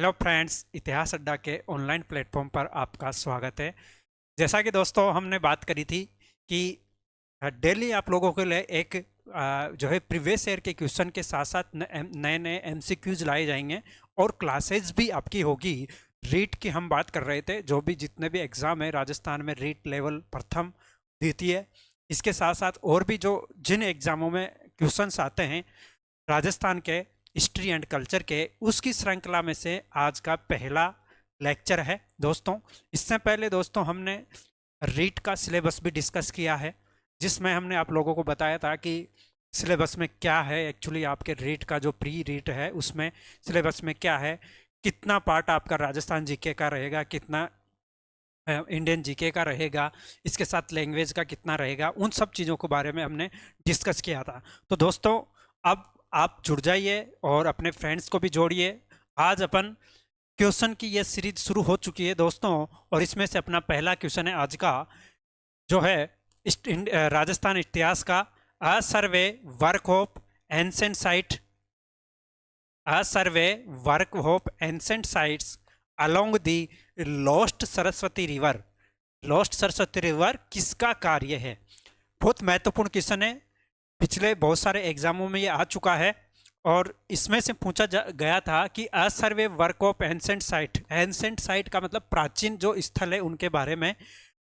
Hello friends, इतिहास अड्डा के ऑनलाइन प्लेटफॉर्म पर आपका स्वागत है। जैसा कि दोस्तों हमने बात करी थी कि डेली आप लोगों के लिए एक जो है प्रीवियस ईयर के क्वेश्चन के साथ साथ नए नए एमसीक्यूज लाए जाएंगे और क्लासेस भी आपकी होगी। रीट की हम बात कर रहे थे, जो भी जितने भी एग्ज़ाम है राजस्थान में रीट लेवल प्रथम द्वितीय, इसके साथ साथ और भी जो जिन एग्ज़ामों में क्वेश्चंस आते हैं राजस्थान के हिस्ट्री एंड कल्चर के, उसकी श्रृंखला में से आज का पहला लेक्चर है दोस्तों। इससे पहले दोस्तों हमने रीट का सिलेबस भी डिस्कस किया है, जिसमें हमने आप लोगों को बताया था कि सिलेबस में क्या है एक्चुअली। आपके रीट का जो प्री रीट है उसमें सिलेबस में क्या है, कितना पार्ट आपका राजस्थान जीके का रहेगा, कितना इंडियन जीके का रहेगा, इसके साथ लैंग्वेज का कितना रहेगा, उन सब चीज़ों के बारे में हमने डिस्कस किया था। तो दोस्तों अब आप जुड़ जाइए और अपने फ्रेंड्स को भी जोड़िए। आज अपन क्वेश्चन की ये सीरीज शुरू हो चुकी है दोस्तों, और इसमें से अपना पहला क्वेश्चन है आज का, जो है राजस्थान इतिहास का a survey work of ancient site, a survey work of ancient sites along the lost Saraswati river. Lost Saraswati river किसका कार्य है? बहुत महत्वपूर्ण क्वेश्चन है, पिछले बहुत सारे एग्जामों में ये आ चुका है और इसमें से पूछा गया था कि a survey work of ancient site, ancient site का मतलब प्राचीन जो स्थल है उनके बारे में,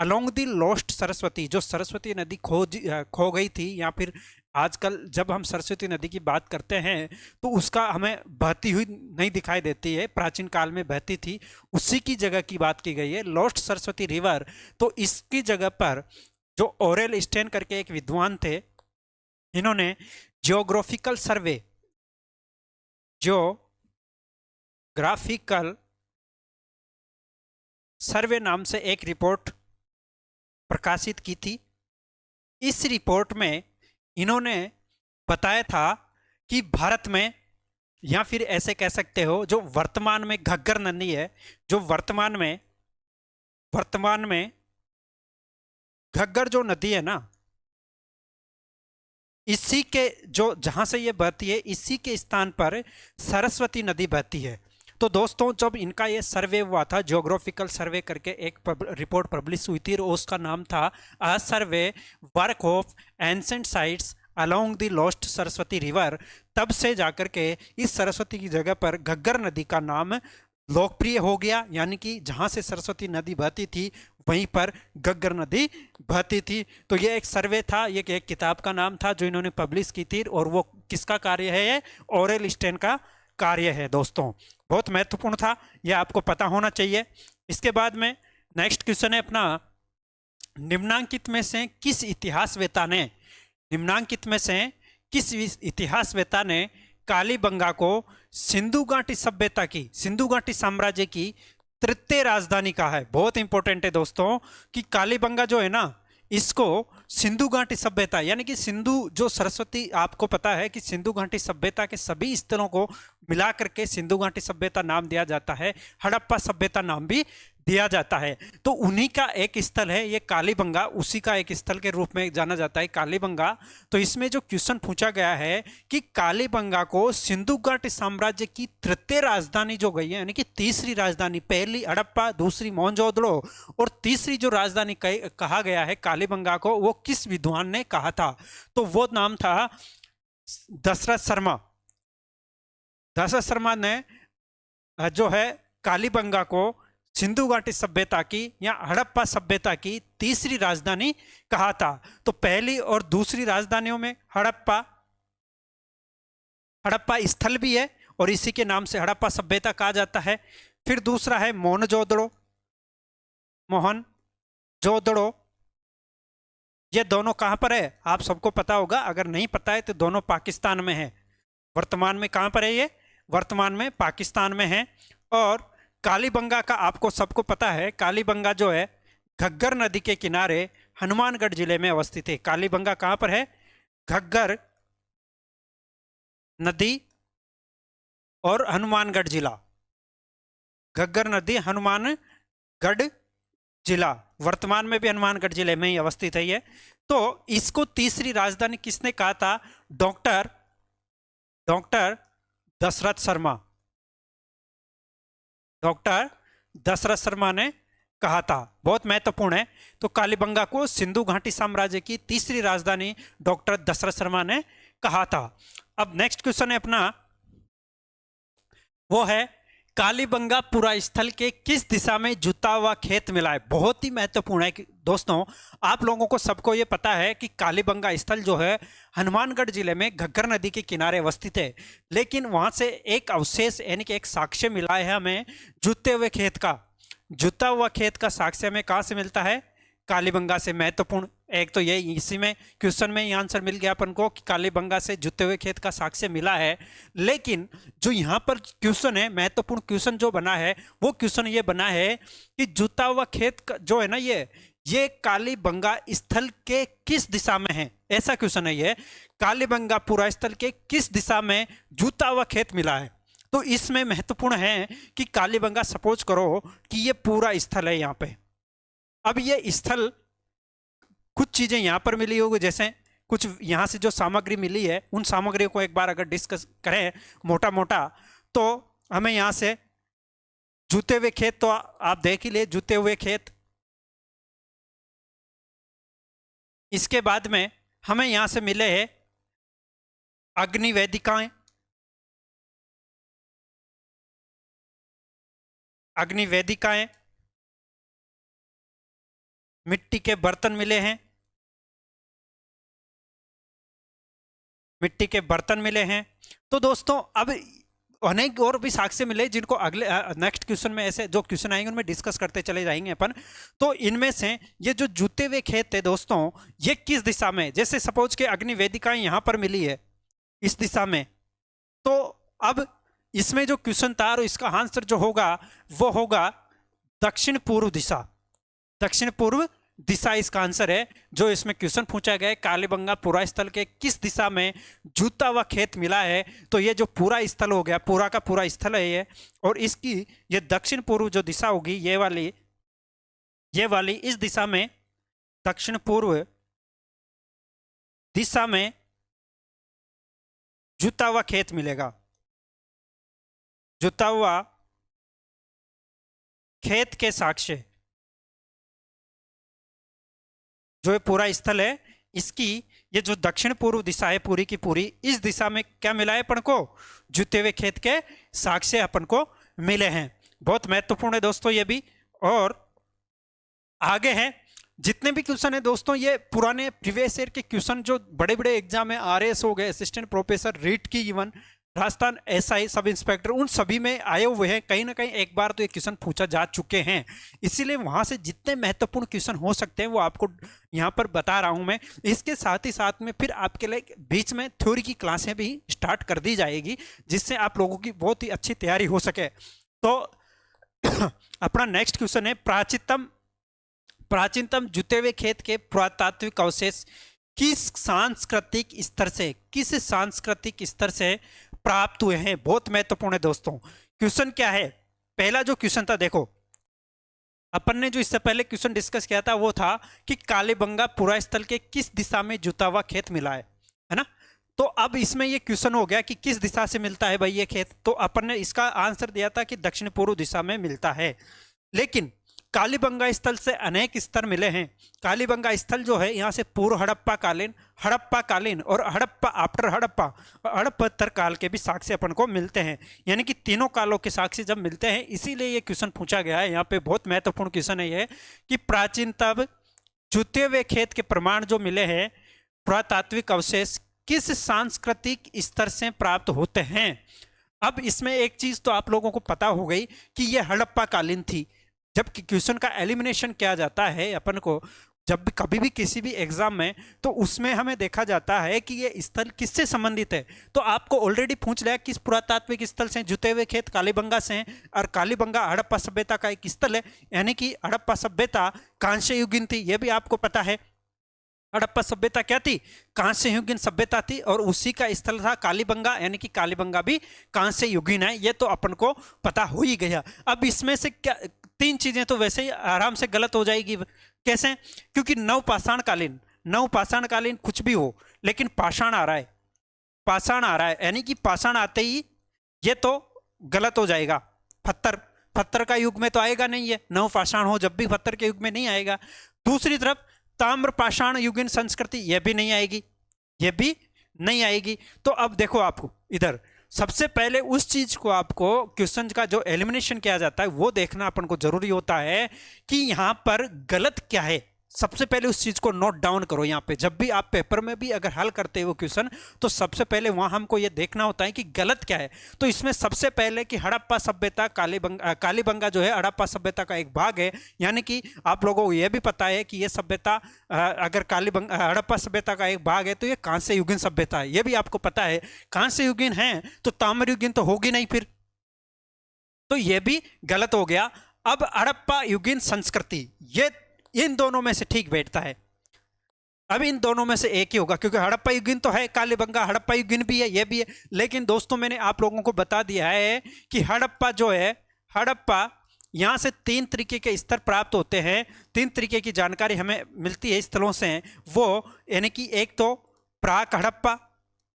अलोंग दी लॉस्ट सरस्वती, जो सरस्वती नदी खो गई थी, या फिर आजकल जब हम सरस्वती नदी की बात करते हैं तो उसका हमें बहती हुई नहीं दिखाई देती है, प्राचीन काल में बहती थी, उसी की जगह की बात की गई है, लॉस्ट सरस्वती रिवर। तो इसकी जगह पर जो ओरेल स्टेन करके एक विद्वान थे, इन्होंने जियोग्राफिकल सर्वे नाम से एक रिपोर्ट प्रकाशित की थी। इस रिपोर्ट में इन्होंने बताया था कि भारत में, या फिर ऐसे कह सकते हो जो वर्तमान में घग्गर नदी है, जो वर्तमान में घग्गर जो नदी है ना, इसी के जो जहां से ये बहती है इसी के स्थान पर सरस्वती नदी बहती है। तो दोस्तों जब इनका ये सर्वे हुआ था, जियोग्राफिकल सर्वे करके एक रिपोर्ट पब्लिश हुई थी और उसका नाम था a survey work of ancient sites along the lost Saraswati river, तब से जाकर के इस सरस्वती की जगह पर घग्गर नदी का नाम लोकप्रिय हो गया, यानी कि जहां से सरस्वती नदी बहती थी वहीं पर घग्गर नदी बहती थी। तो ये एक सर्वे था, ये एक किताब का नाम था जो इन्होंने पब्लिश की थी, और वो किसका कार्य है? ये ओरेल स्टेन का कार्य है दोस्तों। बहुत महत्वपूर्ण था, ये आपको पता होना चाहिए। इसके बाद में नेक्स्ट क्वेश्चन है अपना, निम्नांकित में से किस इतिहासवेत्ता ने कालीबंगा को सिंधु घाटी साम्राज्य की तृतीय राजधानी कहा है? बहुत इंपॉर्टेंट है दोस्तों कि कालीबंगा जो है ना, इसको सिंधु घाटी सभ्यता, यानी कि सिंधु जो सरस्वती, आपको पता है कि सिंधु घाटी सभ्यता के सभी स्थलों को मिला करके सिंधु घाटी सभ्यता नाम दिया जाता है, हड़प्पा सभ्यता नाम भी दिया जाता है। तो उन्हीं का एक स्थल है ये कालीबंगा, उसी का एक स्थल के रूप में जाना जाता है कालीबंगा। तो इसमें जो क्वेश्चन पूछा गया है कि कालीबंगा को सिंधु घाटी साम्राज्य की तृतीय राजधानी जो गई है, यानी कि तीसरी राजधानी, पहली हड़प्पा, दूसरी मोहनजोदड़ो और तीसरी जो राजधानी कहा गया है कालीबंगा को, वो किस विद्वान ने कहा था? तो वो नाम था दशरथ शर्मा। दशरथ शर्मा ने जो है कालीबंगा को सिंधु घाटी सभ्यता की या हड़प्पा सभ्यता की तीसरी राजधानी कहा था। तो पहली और दूसरी राजधानियों में हड़प्पा स्थल भी है और इसी के नाम से हड़प्पा सभ्यता कहा जाता है। फिर दूसरा है मोहनजोदड़ो। ये दोनों कहां पर है? आप सबको पता होगा, अगर नहीं पता है तो दोनों पाकिस्तान में है। वर्तमान में कहां पर है ये? वर्तमान में पाकिस्तान में है। और कालीबंगा का आपको सबको पता है, कालीबंगा जो है घग्गर नदी के किनारे हनुमानगढ़ जिले में अवस्थित है। कालीबंगा कहां पर है? घग्गर नदी और हनुमानगढ़ जिला, घग्गर नदी हनुमानगढ़ जिला, वर्तमान में भी हनुमानगढ़ जिले में ही अवस्थित है ये। तो इसको तीसरी राजधानी किसने कहा था? डॉक्टर दशरथ शर्मा। डॉक्टर दशरथ शर्मा ने कहा था। बहुत महत्वपूर्ण है। तो कालीबंगा को सिंधु घाटी साम्राज्य की तीसरी राजधानी डॉक्टर दशरथ शर्मा ने कहा था। अब नेक्स्ट क्वेश्चन है अपना, वो है कालीबंगा पुरा स्थल के किस दिशा में जुता हुआ खेत मिला है। बहुत ही महत्वपूर्ण है कि दोस्तों, आप लोगों को सबको ये पता है कि कालीबंगा स्थल जो है हनुमानगढ़ जिले में घग्गर नदी के किनारे अवस्थित है, लेकिन वहां से एक अवशेष यानी कि एक साक्ष्य मिला है हमें जुते हुए खेत का। जुता हुआ खेत का साक्ष्य हमें कहां से मिलता है? कालीबंगा से। महत्वपूर्ण एक तो ये, इसी में क्वेश्चन में ही आंसर मिल गया अपन को कि कालीबंगा से जुते हुए खेत का साक्ष्य मिला है। लेकिन जो यहाँ पर क्वेश्चन है, महत्वपूर्ण क्वेश्चन जो बना है, वो क्वेश्चन ये बना है कि जुता हुआ खेत का जो है ना, ये कालीबंगा स्थल के किस दिशा में है, ऐसा क्वेश्चन है ये। कालीबंगा पुरा स्थल के किस दिशा में जुता हुआ खेत मिला है? तो इसमें महत्वपूर्ण है कि कालीबंगा, सपोज करो कि ये पूरा स्थल है यहाँ पे। अब ये स्थल, कुछ चीजें यहाँ पर मिली होगी, जैसे कुछ यहाँ से जो सामग्री मिली है, उन सामग्रियों को एक बार अगर डिस्कस करें मोटा मोटा, तो हमें यहाँ से जुते हुए खेत तो आप देख ही ले, जुते हुए खेत। इसके बाद में हमें यहाँ से मिले हैं अग्निवेदिकाएं, अग्निवेदिकाएं, मिट्टी के बर्तन मिले हैं, मिट्टी के बर्तन मिले हैं। तो दोस्तों अब अनेक और भी साक्ष्य मिले, जिनको अगले नेक्स्ट क्वेश्चन में ऐसे जो क्वेश्चन आएंगे उनमें डिस्कस करते चले जाएंगे अपन। तो इनमें से ये जो जुते हुए खेत है दोस्तों, ये किस दिशा में, जैसे सपोज के अग्निवेदिकाएं यहां पर मिली है इस दिशा में, तो अब इसमें जो क्वेश्चन था और इसका आंसर जो होगा वो होगा दक्षिण पूर्व दिशा। दक्षिण पूर्व दिशा इसका आंसर है। जो इसमें क्वेश्चन पूछा गया है, कालीबंगा पुरा स्थल के किस दिशा में जुता हुआ खेत मिला है, तो ये जो पूरा स्थल हो गया, पूरा का पूरा स्थल है ये, और इसकी ये दक्षिण पूर्व जो दिशा होगी, ये वाली इस दिशा में, दक्षिण पूर्व दिशा में जुता हुआ खेत मिलेगा। जुता हुआ खेत के साक्ष्य जो पूरा स्थल है, इसकी ये जो दक्षिण पूर्व दिशा है पूरी की पूरी, इस दिशा में क्या मिला है अपन को? जुते हुए खेत के साक्ष्य अपन को मिले हैं। बहुत महत्वपूर्ण है दोस्तों ये भी। और आगे है, जितने भी क्वेश्चन है दोस्तों, ये पुराने प्रीवियस ईयर के क्वेश्चन जो बड़े बड़े एग्जाम में आरएएस हो गए, असिस्टेंट प्रोफेसर, रीट की, even Rajasthan SI sub inspector, उन सभी में आए हुए हैं। कहीं ना कहीं एक बार तो ये क्वेश्चन पूछा जा चुके हैं, इसीलिए वहां से जितने महत्वपूर्ण क्वेश्चन हो सकते हैं वो आपको यहाँ पर बता रहा हूं मैं। इसके साथ ही साथ में फिर आपके लिए बीच में थ्योरी की क्लासें भी स्टार्ट कर दी जाएगी, जिससे आप लोगों की बहुत ही अच्छी तैयारी हो सके। तो अपना नेक्स्ट क्वेश्चन है, प्राचीनतम जुते हुए खेत के पुरातात्विक अवशेष किस सांस्कृतिक स्तर से प्राप्त हुए हैं? बहुत महत्वपूर्ण है दोस्तों। क्वेश्चन क्या है? पहला जो क्वेश्चन था, देखो अपन ने जो इससे पहले क्वेश्चन डिस्कस किया था वो था कि कालीबंगा पुरा स्थल के किस दिशा में जुता हुआ खेत मिला है ना। तो अब इसमें ये क्वेश्चन हो गया कि किस दिशा से मिलता है भाई ये खेत, तो अपन ने इसका आंसर दिया था कि दक्षिण पूर्व दिशा में मिलता है। लेकिन कालीबंगा स्थल से अनेक स्तर मिले हैं। कालीबंगा स्थल जो है यहाँ से पूर्व हड़प्पा कालीन और हड़प्पा आफ्टर हड़प्पा काल के भी साक्ष्य अपन को मिलते हैं, यानी कि तीनों कालों के साक्ष्य जब मिलते हैं, इसीलिए ये क्वेश्चन पूछा गया है। यहाँ पे बहुत महत्वपूर्ण क्वेश्चन है ये कि प्राचीनतम जुते हुए खेत के प्रमाण जो मिले हैं, पुरातात्विक अवशेष किस सांस्कृतिक स्तर से प्राप्त होते हैं। अब इसमें एक चीज तो आप लोगों को पता हो गई कि ये हड़प्पा कालीन थी। जब क्वेश्चन का एलिमिनेशन किया जाता है अपन को, जब भी कभी भी किसी भी एग्जाम में, तो उसमें हमें देखा जाता है कि ये स्थल किससे संबंधित है। तो आपको ऑलरेडी पूछ लिया किस पुरातात्विक स्थल से जुते हुए खेत कालीबंगा से हैं, और कालीबंगा हड़प्पा सभ्यता का एक स्थल है, यानी कि हड़प्पा सभ्यता कांस्य युगीन थी, ये भी आपको पता है। हड़प्पा सभ्यता क्या थी? कांस्य युगीन सभ्यता थी, और उसी का स्थल था कालीबंगा, यानी कि कालीबंगा भी कांस्य युगीन है, ये तो अपन को पता हो ही गया। अब इसमें से क्या तीन चीजें तो वैसे ही आराम से गलत हो जाएगी। कैसे? क्योंकि नवपाषाण कालीन कुछ भी हो, लेकिन पाषाण आ रहा है, यानी कि पाषाण आते ही ये तो गलत हो जाएगा, पत्थर। पत्थर का युग में तो आएगा नहीं है, नव पाषाण हो जब भी पत्थर के युग में नहीं आएगा। दूसरी तरफ ताम्र पाषाण युगीन संस्कृति, यह भी नहीं आएगी, यह भी नहीं आएगी। तो अब देखो आपको इधर सबसे पहले उस चीज को आपको क्वेश्चन का जो एलिमिनेशन किया जाता है वो देखना अपन को जरूरी होता है कि यहां पर गलत क्या है। सबसे पहले उस चीज को नोट डाउन करो। यहाँ पे जब भी आप पेपर में भी अगर हल करते हो क्वेश्चन, तो सबसे पहले वहां हमको ये देखना होता है कि गलत क्या है। तो इसमें सबसे पहले कि हड़प्पा सभ्यता कालीबंगा जो है हड़प्पा सभ्यता का एक भाग है, यानी कि आप लोगों को यह भी पता है कि यह सभ्यता अगर हड़प्पा सभ्यता का एक भाग है तो यह कांस्य युगीन सभ्यता है, यह भी आपको पता है। कांस्य युगीन है तो ताम्र युगीन तो होगी नहीं फिर, तो यह भी गलत हो गया। अब हड़प्पा युगीन संस्कृति, ये इन दोनों में से ठीक बैठता है। अब इन दोनों में से एक ही होगा, क्योंकि हड़प्पा युगीन तो है, कालीबंगा हड़प्पा युगीन भी है, ये भी है। लेकिन दोस्तों मैंने आप लोगों को बता दिया है कि हड़प्पा जो है, हड़प्पा यहां से 3 तरीके के स्तर प्राप्त होते हैं, 3 तरीके की जानकारी हमें मिलती है स्थलों से। वो यानी कि एक तो प्राक हड़प्पा,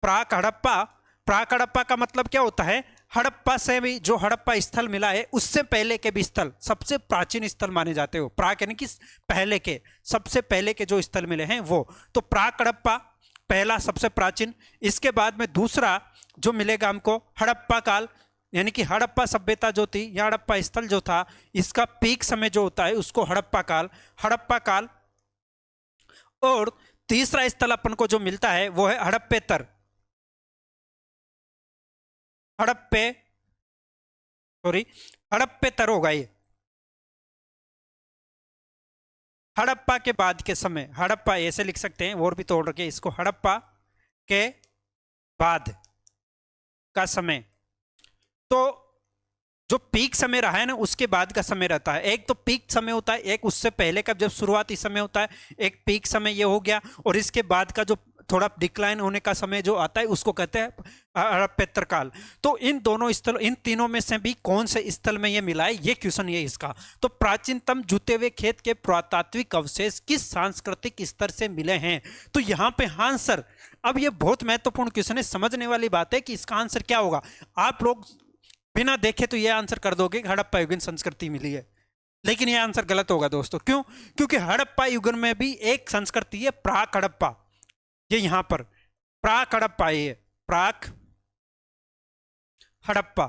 प्राक हड़प्पा, प्राक हड़प्पा का मतलब क्या होता है, हड़प्पा से भी जो हड़प्पा स्थल मिला है उससे पहले के भी स्थल सबसे प्राचीन स्थल माने जाते हो। प्राक यानी कि पहले के, सबसे पहले के जो स्थल मिले हैं वो, तो प्राक हड़प्पा पहला सबसे प्राचीन। इसके बाद में दूसरा जो मिलेगा हमको हड़प्पा काल, यानी कि हड़प्पा सभ्यता जो थी या हड़प्पा स्थल जो था, इसका पीक समय जो होता है उसको हड़प्पा काल, हड़प्पा काल। और तीसरा स्थल अपन को जो मिलता है वो है हड़प्पेतर, हड़प्पेतर होगा ये। हड़प्पा के बाद के समय, हड़प्पा ऐसे लिख सकते हैं और भी तोड़ रखे इसको, हड़प्पा के बाद का समय। तो जो पीक समय रहा है ना उसके बाद का समय रहता है। एक तो पीक समय होता है, एक उससे पहले का जब शुरुआती समय होता है, एक पीक समय ये हो गया, और इसके बाद का जो थोड़ा डिक्लाइन होने का समय जो आता है उसको कहते हैं हड़प्पेतर काल। तो इन दोनों स्थल, इन तीनों में से भी कौन से स्थल में ये मिला है, ये क्वेश्चन ये इसका। तो प्राचीनतम जुते हुए खेत के पुरातात्विक अवशेष किस सांस्कृतिक स्तर से मिले हैं, तो यहाँ पे आंसर, अब ये बहुत महत्वपूर्ण क्वेश्चन है, समझने वाली बात है कि इसका आंसर क्या होगा। आप लोग बिना देखे तो ये आंसर कर दोगे कि हड़प्पा युगीन संस्कृति मिली है, लेकिन यह आंसर गलत होगा दोस्तों। क्यों? क्योंकि हड़प्पा युगीन में भी एक संस्कृति है प्राक हड़प्पा, ये यहां पर प्राक हड़प्पा, ये प्राक हड़प्पा,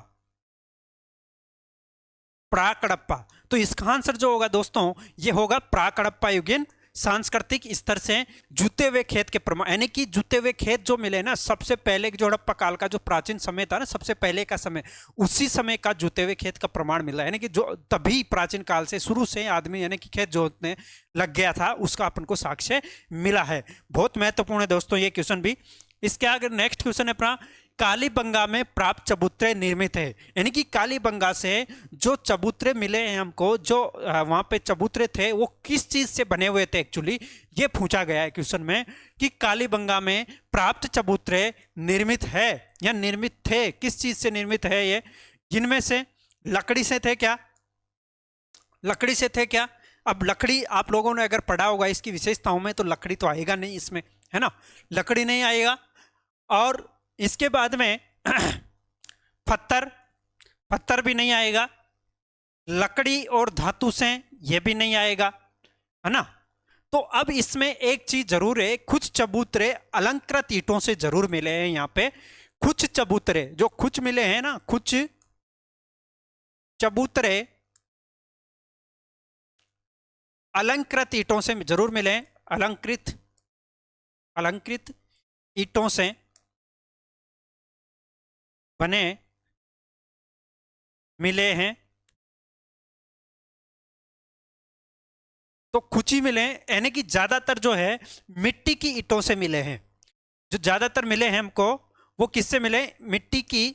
प्राक हड़प्पा। तो इसका आंसर जो होगा दोस्तों ये होगा प्राक हड़प्पा युगीन सांस्कृतिक स्तर से जुते हुए खेत के प्रमाण, यानी कि जुते हुए खेत जो मिले ना सबसे पहले जो हड़प्पा काल का जो प्राचीन समय था ना, सबसे पहले का समय, उसी समय का जुते हुए खेत का प्रमाण मिला, यानी कि जो तभी प्राचीन काल से शुरू से आदमी यानी कि खेत जोतने लग गया था उसका अपन को साक्ष्य मिला है। बहुत महत्वपूर्ण है दोस्तों ये क्वेश्चन भी। इसके आगे नेक्स्ट क्वेश्चन है अपना, कालीबंगा में प्राप्त चबूतरे निर्मित है, यानी कि कालीबंगा से जो चबूतरे मिले हैं हमको, जो वहां पे चबूतरे थे वो किस चीज से बने हुए थे, एक्चुअली ये पूछा गया है क्वेश्चन में कि कालीबंगा में प्राप्त चबूतरे निर्मित है या निर्मित थे, किस चीज से निर्मित है ये, जिनमें से लकड़ी से थे क्या, लकड़ी से थे क्या। अब लकड़ी आप लोगों ने अगर पढ़ा होगा इसकी विशेषताओं में, तो लकड़ी तो आएगा नहीं इसमें, है ना, लकड़ी नहीं आएगा। और इसके बाद में पत्थर, पत्थर भी नहीं आएगा, लकड़ी और धातु से ये भी नहीं आएगा, है ना। तो अब इसमें एक चीज जरूर है, कुछ चबूतरे अलंकृत ईंटों से जरूर मिले हैं यहाँ पे। कुछ चबूतरे जो कुछ मिले हैं ना, कुछ चबूतरे अलंकृत ईंटों से जरूर मिले हैं, अलंकृत, अलंकृत ईंटों से बने मिले हैं। तो कुछ ही मिले हैं, यानी कि ज्यादातर जो है मिट्टी की ईंटों से मिले हैं। जो ज्यादातर मिले हैं हमको वो किससे मिले, मिट्टी की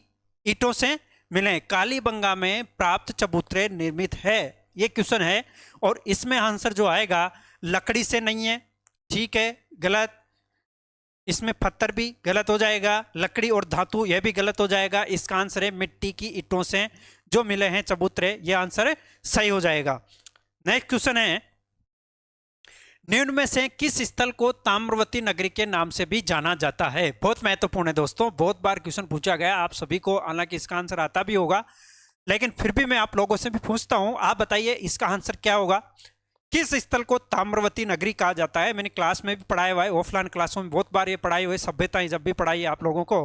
ईंटों से मिले। कालीबंगा में प्राप्त चबूतरे निर्मित है, ये क्वेश्चन है। और इसमें आंसर जो आएगा लकड़ी से नहीं है, ठीक है, गलत। इसमें पत्थर भी गलत हो जाएगा, लकड़ी और धातु यह भी गलत हो जाएगा। इसका आंसर है मिट्टी की ईंटों से जो मिले हैं चबूतरे, यह आंसर सही हो जाएगा। नेक्स्ट क्वेश्चन है, निम्न में से किस स्थल को ताम्रवती नगरी के नाम से भी जाना जाता है। बहुत महत्वपूर्ण है दोस्तों, बहुत बार क्वेश्चन पूछा गया आप सभी को, हालांकि इसका आंसर आता भी होगा, लेकिन फिर भी मैं आप लोगों से भी पूछता हूं, आप बताइए इसका आंसर क्या होगा। किस स्थल को ताम्रवती नगरी कहा जाता है? मैंने क्लास में भी पढ़ाया हुआ है, ऑफलाइन क्लासों में बहुत बार ये पढ़ाई हुई सभ्यताएं जब भी पढ़ाई है आप लोगों को,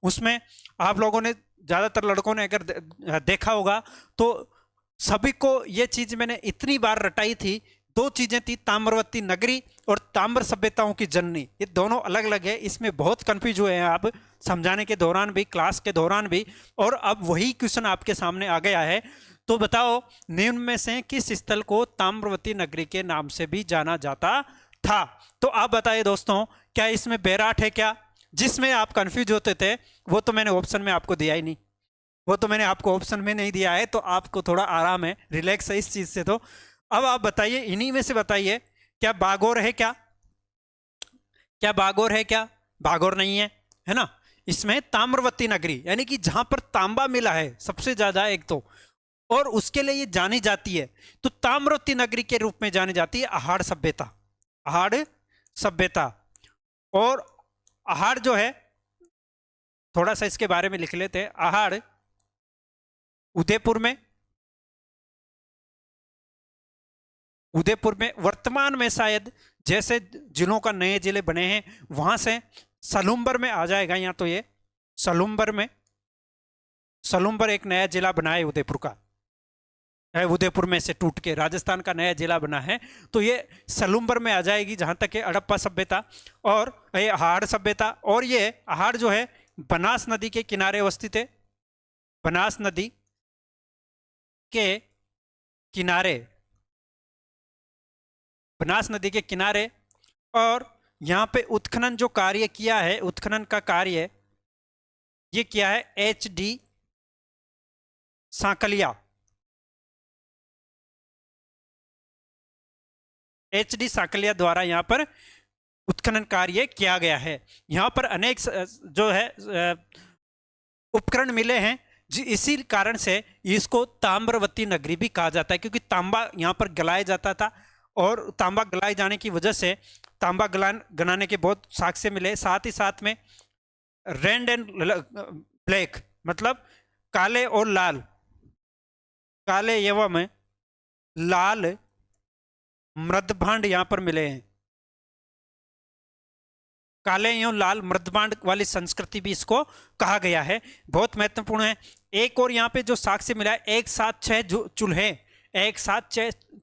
उसमें आप लोगों ने ज्यादातर लड़कों ने अगर देखा होगा तो सभी को ये चीज मैंने इतनी बार रटाई थी। दो चीजें थी, ताम्रवती नगरी और ताम्र सभ्यताओं की जननी। ये दोनों अलग अलग है, इसमें बहुत कंफ्यूज हुए हैं आप समझाने के दौरान भी, क्लास के दौरान भी, और अब वही क्वेश्चन आपके सामने आ गया है। तो बताओ निम्न में से किस स्थल को ताम्रवती नगरी के नाम से भी जाना जाता था? तो आप बताइए दोस्तों, क्या इसमें बैराट है क्या? जिसमें आप कंफ्यूज होते थे वो तो मैंने ऑप्शन में आपको दिया ही नहीं, वो तो मैंने आपको ऑप्शन में नहीं दिया है, तो आपको थोड़ा आराम है, रिलैक्स है इस चीज से। तो अब आप बताइए, इन्हीं में से बताइए, क्या बागोर है क्या? क्या बागोर है क्या? बागोर नहीं है ना। इसमें ताम्रवती नगरी यानी कि जहां पर तांबा मिला है सबसे ज्यादा एक तो, और उसके लिए ये जानी जाती है, तो ताम्रवती नगरी के रूप में जानी जाती है अहाड़ सभ्यता। अहाड़ सभ्यता। और अहाड़ जो है, थोड़ा सा इसके बारे में लिख लेते हैं। अहाड़ उदयपुर में, उदयपुर में वर्तमान में शायद जैसे जिलों का नए जिले बने हैं वहां से सलुम्बर में आ जाएगा। यहाँ तो ये सलुम्बर में, सलुम्बर एक नया जिला बना है उदयपुर का, है उदयपुर में से टूट के राजस्थान का नया जिला बना है, तो ये सलुम्बर में आ जाएगी जहां तक है हड़प्पा सभ्यता और ये अहाड़ सभ्यता। और ये अहाड़ जो है बनास नदी के किनारे अवस्थित है, बनास नदी के किनारे, बनास नदी के किनारे। और यहाँ पे उत्खनन जो कार्य किया है, उत्खनन का कार्य ये किया है HD सांकलिया। HD सांकलिया द्वारा यहाँ पर उत्खनन कार्य किया गया है। यहाँ पर अनेक जो है उपकरण मिले हैं, इसी कारण से इसको ताम्रवती नगरी भी कहा जाता है, क्योंकि तांबा यहाँ पर गलाया जाता था और तांबा गलाए जाने की वजह से तांबा गलाने के बहुत साक्ष्य मिले। साथ ही साथ में रेड एंड ब्लैक मतलब काले और लाल, काले एवं लाल मृदभांड यहाँ पर मिले हैं। काले एवं लाल मृदभांड वाली संस्कृति भी इसको कहा गया है, बहुत महत्वपूर्ण है। एक और यहाँ पे जो साक्ष्य मिला है, एक साथ छह जो चूल्हे, एक साथ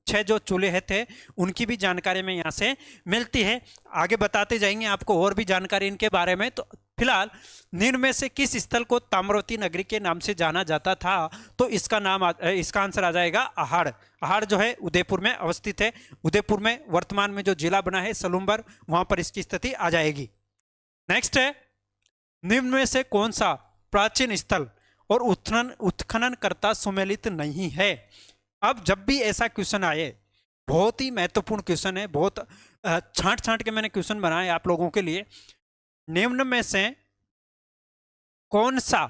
छह जो चूल्हे थे उनकी भी जानकारी में यहाँ से मिलती है। आगे बताते जाएंगे आपको और भी जानकारी इनके बारे में। तो फिलहाल निम्न में से किस स्थल को ताम्रवती नगरी के नाम से जाना जाता था? तो इसका नाम इसका आंसर आ जाएगा अहाड़। अहाड़ जो है उदयपुर में अवस्थित है, उदयपुर में वर्तमान में जो जिला बना है सलुम्बर, वहां पर इसकी स्थिति आ जाएगी। नेक्स्ट है, निम्न में से कौन सा प्राचीन स्थल और उत्खनन करता सुमेलित नहीं है? अब जब भी ऐसा क्वेश्चन आए, बहुत ही महत्वपूर्ण क्वेश्चन है, बहुत छांट छांट के मैंने क्वेश्चन बनाए आप लोगों के लिए। निम्न में से कौन सा,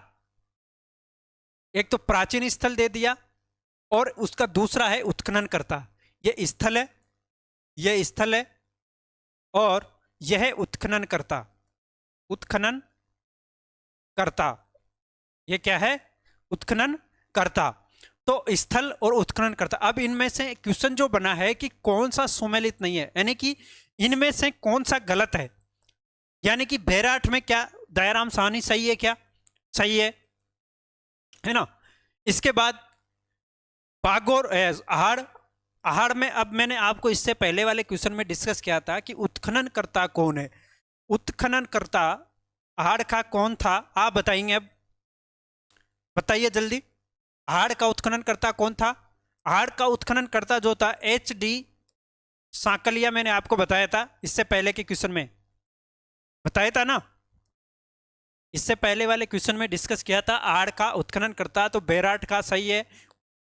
एक तो प्राचीन स्थल दे दिया और उसका दूसरा है उत्खनन करता। यह स्थल है, यह स्थल है और यह है उत्खनन करता। उत्खनन करता, यह क्या है? उत्खनन करता। तो स्थल और उत्खनन करता। अब इनमें से क्वेश्चन जो बना है कि कौन सा सुमेलित नहीं है, यानी कि इनमें से कौन सा गलत है, यानी कि बैराठ में क्या दयाराम साहनी सही है क्या? सही है ना। इसके बाद बागोर अहाड़, अहाड़ में अब मैंने आपको इससे पहले वाले क्वेश्चन में डिस्कस किया था कि उत्खनन करता कौन है। उत्खनन करता अहाड़ का कौन था, आप बताएंगे। अब बताइए जल्दी, अहाड़ का उत्खनन करता कौन था? अहाड़ का उत्खनन करता जो था HD सांकलिया, मैंने आपको बताया था इससे पहले के क्वेश्चन में, बताया था ना, इससे पहले वाले क्वेश्चन में डिस्कस किया था। अहाड़ का उत्खनन करता तो बैराठ का सही है,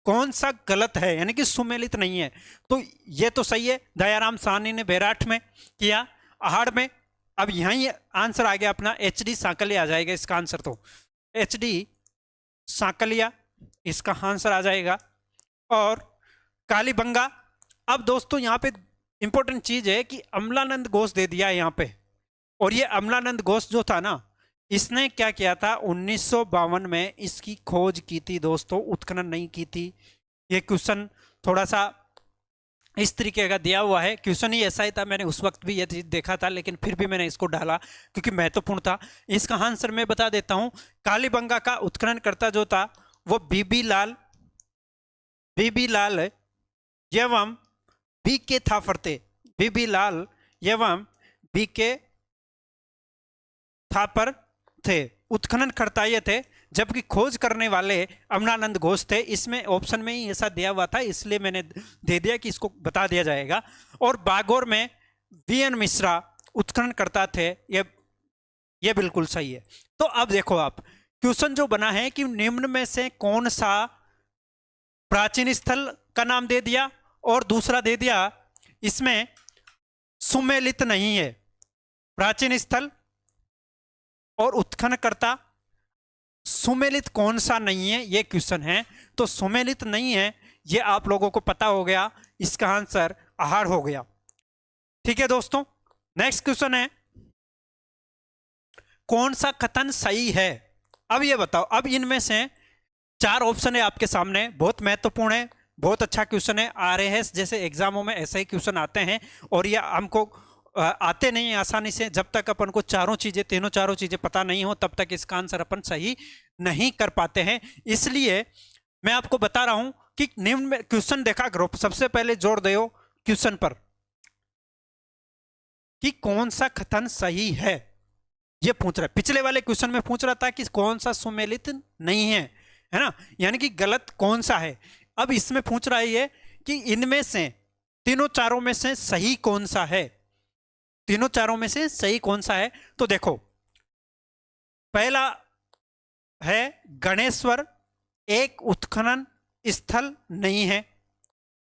कौन सा गलत है, यानी कि सुमेलित नहीं है। तो ये तो सही है, दयाराम साहनी ने बैराठ में किया, अहाड़ में। अब यहीं आंसर आ गया अपना HD सांकलिया आ जाएगा इसका आंसर। तो HD सांकलिया इसका आंसर आ जाएगा। और कालीबंगा, अब दोस्तों यहाँ पे इंपॉर्टेंट चीज है कि अमलानंद घोष दे दिया है यहाँ पे, और ये अमलानंद घोष जो था ना, इसने क्या किया था, 1952 में इसकी खोज की थी दोस्तों, उत्खनन नहीं की थी। ये क्वेश्चन थोड़ा सा इस तरीके का दिया हुआ है, क्वेश्चन ही ऐसा ही था, मैंने उस वक्त भी ये चीज देखा था, लेकिन फिर भी मैंने इसको डाला क्योंकि महत्वपूर्ण था। इसका आंसर मैं बता देता हूं। कालीबंगा का उत्खनन करता जो था वो बीबी लाल एवं बी के थापर थे। बीबी लाल एवं बी के थापर थे, उत्खनन करता ये थे, जबकि खोज करने वाले अमलानंद घोष थे। इसमें ऑप्शन में ही ऐसा दिया हुआ था, इसलिए मैंने दे दिया कि इसको बता दिया जाएगा। और बागोर में वीएन मिश्रा उत्खनन करता थे, ये बिल्कुल सही है। तो अब देखो आप, क्वेश्चन जो बना है कि निम्न में से कौन सा प्राचीन स्थल का नाम दे दिया, और दूसरा दे दिया इसमें सुमेलित नहीं है। प्राचीन स्थल और उत्खननकर्ता, सुमेलित कौन सा नहीं है, ये क्वेश्चन है। तो सुमेलित नहीं है, ये आप लोगों को पता हो गया, इसका आंसर आहार हो गया। ठीक है दोस्तों, नेक्स्ट क्वेश्चन है, कौन सा कथन सही है। अब ये बताओ, अब इनमें से 4 ऑप्शन है आपके सामने, बहुत महत्वपूर्ण है, बहुत अच्छा क्वेश्चन है। आ रहे हैं जैसे एग्जामों में ऐसे ही क्वेश्चन आते हैं, और ये हमको आते नहीं है आसानी से। जब तक अपन को तीनों चारों चीजें पता नहीं हो, तब तक इसका आंसर अपन सही नहीं कर पाते हैं। इसलिए मैं आपको बता रहा हूं कि निम्न में क्वेश्चन देखा करो, सबसे पहले जोर दो क्वेश्चन पर कि कौन सा कथन सही है, ये पूछ रहा है। पिछले वाले क्वेश्चन में पूछ रहा था कि कौन सा सुमेलित नहीं है ना, यानी कि गलत कौन सा है। अब इसमें पूछ रहा है ये कि इनमें से तीनों चारों में से सही कौन सा है, तीनों चारों में से सही कौन सा है। तो देखो, पहला है गणेश्वर एक उत्खनन स्थल नहीं है।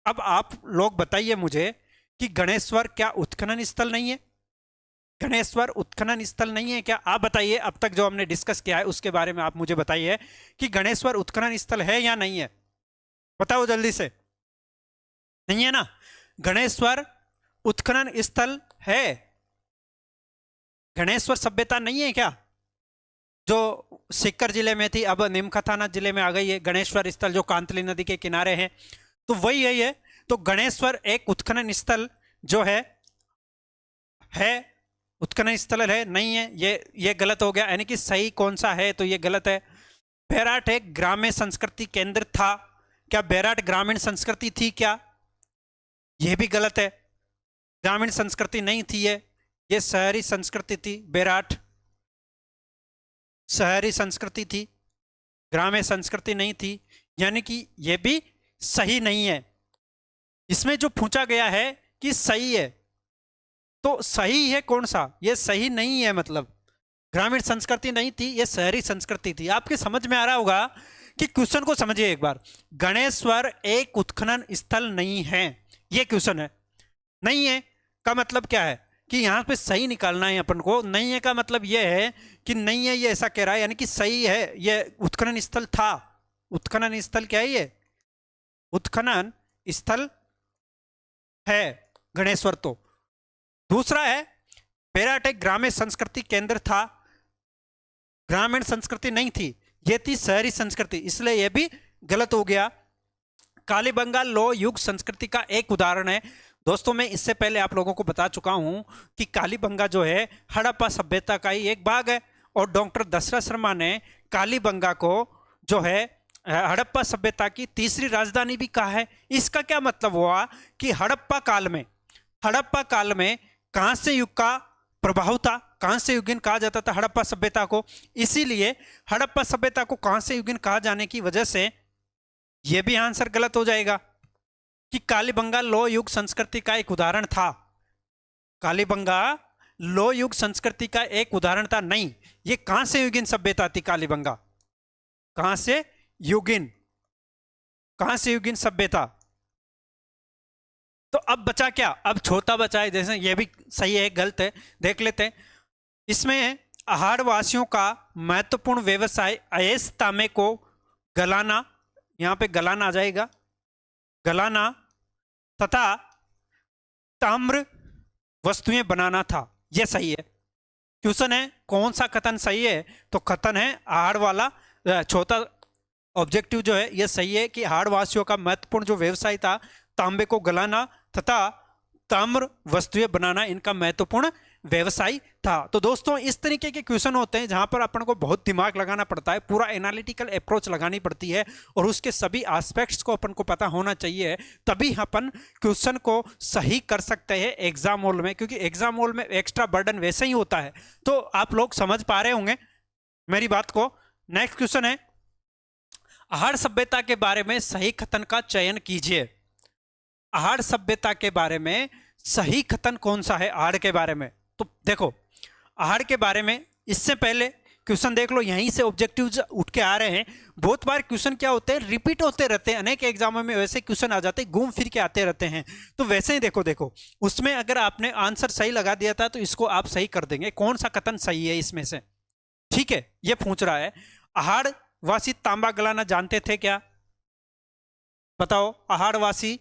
अब आप लोग बताइए मुझे कि गणेश्वर क्या उत्खनन स्थल नहीं है? गणेश्वर उत्खनन स्थल नहीं है क्या? आप बताइए, अब तक जो हमने डिस्कस किया है उसके बारे में आप मुझे बताइए कि गणेश्वर उत्खनन स्थल है या नहीं है, बताओ जल्दी से। नहीं है ना, गणेश्वर उत्खनन स्थल है। गणेश्वर सभ्यता नहीं है क्या, जो सीकर जिले में थी, अब निमका थाना जिले में आ गई है। गणेश्वर स्थल जो कांतली नदी के किनारे है, तो वही है। तो गणेश्वर एक उत्खनन स्थल जो है उत्खनन स्थल है नहीं है, ये गलत हो गया। यानी कि सही कौन सा है, तो ये गलत है। बैराट एक ग्रामीण संस्कृति केंद्र था, क्या बैराट ग्रामीण संस्कृति थी क्या? यह भी गलत है, ग्रामीण संस्कृति नहीं थी ये शहरी संस्कृति थी। बैराट शहरी संस्कृति थी, ग्रामीण संस्कृति नहीं थी, यानी कि यह भी सही नहीं है। इसमें जो पूछा गया है कि सही है, तो सही है कौन सा, ये सही नहीं है, मतलब ग्रामीण संस्कृति नहीं थी, ये शहरी संस्कृति थी। आपके समझ में आ रहा होगा कि क्वेश्चन को समझिए एक बार। गणेश्वर एक उत्खनन स्थल नहीं है, ये क्वेश्चन है। नहीं है का मतलब क्या है कि यहां पे सही निकालना है अपन को। नहीं है का मतलब यह है कि नहीं है, ये ऐसा कह रहा है, यानी कि सही है, ये उत्खनन स्थल था। उत्खनन स्थल क्या है, ये उत्खनन स्थल है गणेश्वर। तो दूसरा है बैराट एक ग्रामीण संस्कृति केंद्र था, ग्रामीण संस्कृति नहीं थी, ये थी शहरी संस्कृति, इसलिए यह भी गलत हो गया। कालीबंगा लो युग संस्कृति का एक उदाहरण है। दोस्तों, मैं इससे पहले आप लोगों को बता चुका हूं कि कालीबंगा जो है हड़प्पा सभ्यता का ही एक भाग है, और डॉक्टर दशरथ शर्मा ने कालीबंगा को जो है हड़प्पा सभ्यता की तीसरी राजधानी भी कहा है। इसका क्या मतलब हुआ कि हड़प्पा काल में कांस्य युग का प्रभाव था, कांस्य युगीन कहा जाता था हड़प्पा सभ्यता को। इसीलिए हड़प्पा सभ्यता को कांस्य युगीन कहा जाने की वजह से यह भी आंसर गलत हो जाएगा कि कालीबंगा लो युग संस्कृति का एक उदाहरण था। कालीबंगा लो युग संस्कृति का एक उदाहरण था, नहीं, ये कांस्य युगीन सभ्यता थी। कालीबंगा कांस्य युगीन सभ्यता। तो अब बचा क्या, अब छोटा बचा है, जैसे ये भी सही है गलत है, देख लेते हैं। इसमें आहारवासियों का महत्वपूर्ण व्यवसाय अयेश तांबे को गलाना, यहां पे गलाना आ जाएगा, गलाना तथा ताम्र वस्तुएं बनाना था, यह सही है। क्वेश्चन है कौन सा कथन सही है, तो कथन है आहड़ वाला छोटा ऑब्जेक्टिव जो है ये सही है कि आहड़ वासियों का महत्वपूर्ण जो व्यवसाय था तांबे को गलाना तथा ताम्र वस्तुएं बनाना, इनका महत्वपूर्ण व्यवसाय था। तो दोस्तों इस तरीके के क्वेश्चन होते हैं जहां पर अपन को बहुत दिमाग लगाना पड़ता है, पूरा एनालिटिकल अप्रोच लगानी पड़ती है और उसके सभी एस्पेक्ट्स को अपन को पता होना चाहिए, तभी अपन क्वेश्चन को सही कर सकते हैं एग्जाम हॉल में, क्योंकि एग्जाम हॉल में एक्स्ट्रा बर्डन वैसे ही होता है। तो आप लोग समझ पा रहे होंगे मेरी बात को। नेक्स्ट क्वेश्चन है आहड़ सभ्यता के बारे में सही कथन का चयन कीजिए। आहड़ सभ्यता के बारे में सही कथन कौन सा है आहड़ के बारे में? तो देखो आहड़ के बारे में इससे पहले क्वेश्चन देख लो, यहीं से ऑब्जेक्टिव्स उठ के आ रहे हैं। बहुत बार क्वेश्चन क्या होते हैं, रिपीट होते रहते हैं, अनेक एग्जामों में वैसे क्वेश्चन आ जाते हैं, घूम फिर के आते रहते हैं। तो वैसे ही देखो उसमें अगर आपने आंसर सही लगा दिया था तो इसको आप सही कर देंगे। कौन सा कथन सही है इसमें से? ठीक है, ये पूछ रहा है आहड़ वासी तांबा गलाना जानते थे क्या? बताओ, आहड़ वासी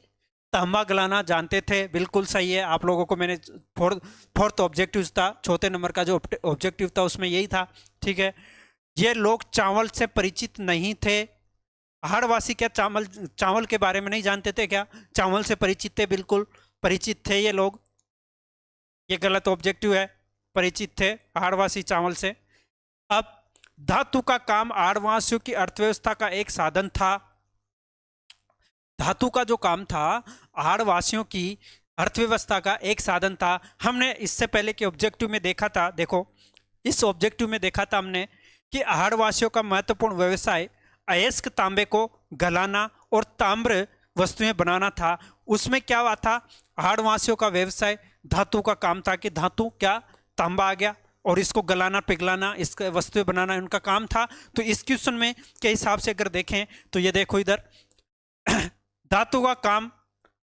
तांबा गलाना जानते थे, बिल्कुल सही है। आप लोगों को मैंने फोर्थ ऑब्जेक्टिव था, चौथे नंबर का जो ऑब्जेक्टिव था उसमें यही था। ठीक है, ये लोग चावल से परिचित नहीं थे। आहड़वासी क्या चावल के बारे में नहीं जानते थे क्या? चावल से परिचित थे, बिल्कुल परिचित थे ये लोग। ये गलत ऑब्जेक्टिव है, परिचित थे आहड़वासी चावल से। अब धातु का काम आहड़वासियों की अर्थव्यवस्था का एक साधन था। धातु का जो काम था आहड़वासियों की अर्थव्यवस्था का एक साधन था। हमने इससे पहले के ऑब्जेक्टिव में देखा था, देखो इस ऑब्जेक्टिव में देखा था हमने कि आहड़वासियों का महत्वपूर्ण व्यवसाय अयस्क तांबे को गलाना और ताम्र वस्तुएं बनाना था। उसमें क्या हुआ था, आहड़वासियों का व्यवसाय धातु का काम था कि धातु क्या, तांबा आ गया और इसको गलाना पिघलाना, इसके वस्तुएं बनाना उनका काम था। तो इस क्वेश्चन में के हिसाब से अगर देखें तो ये देखो इधर धातु का काम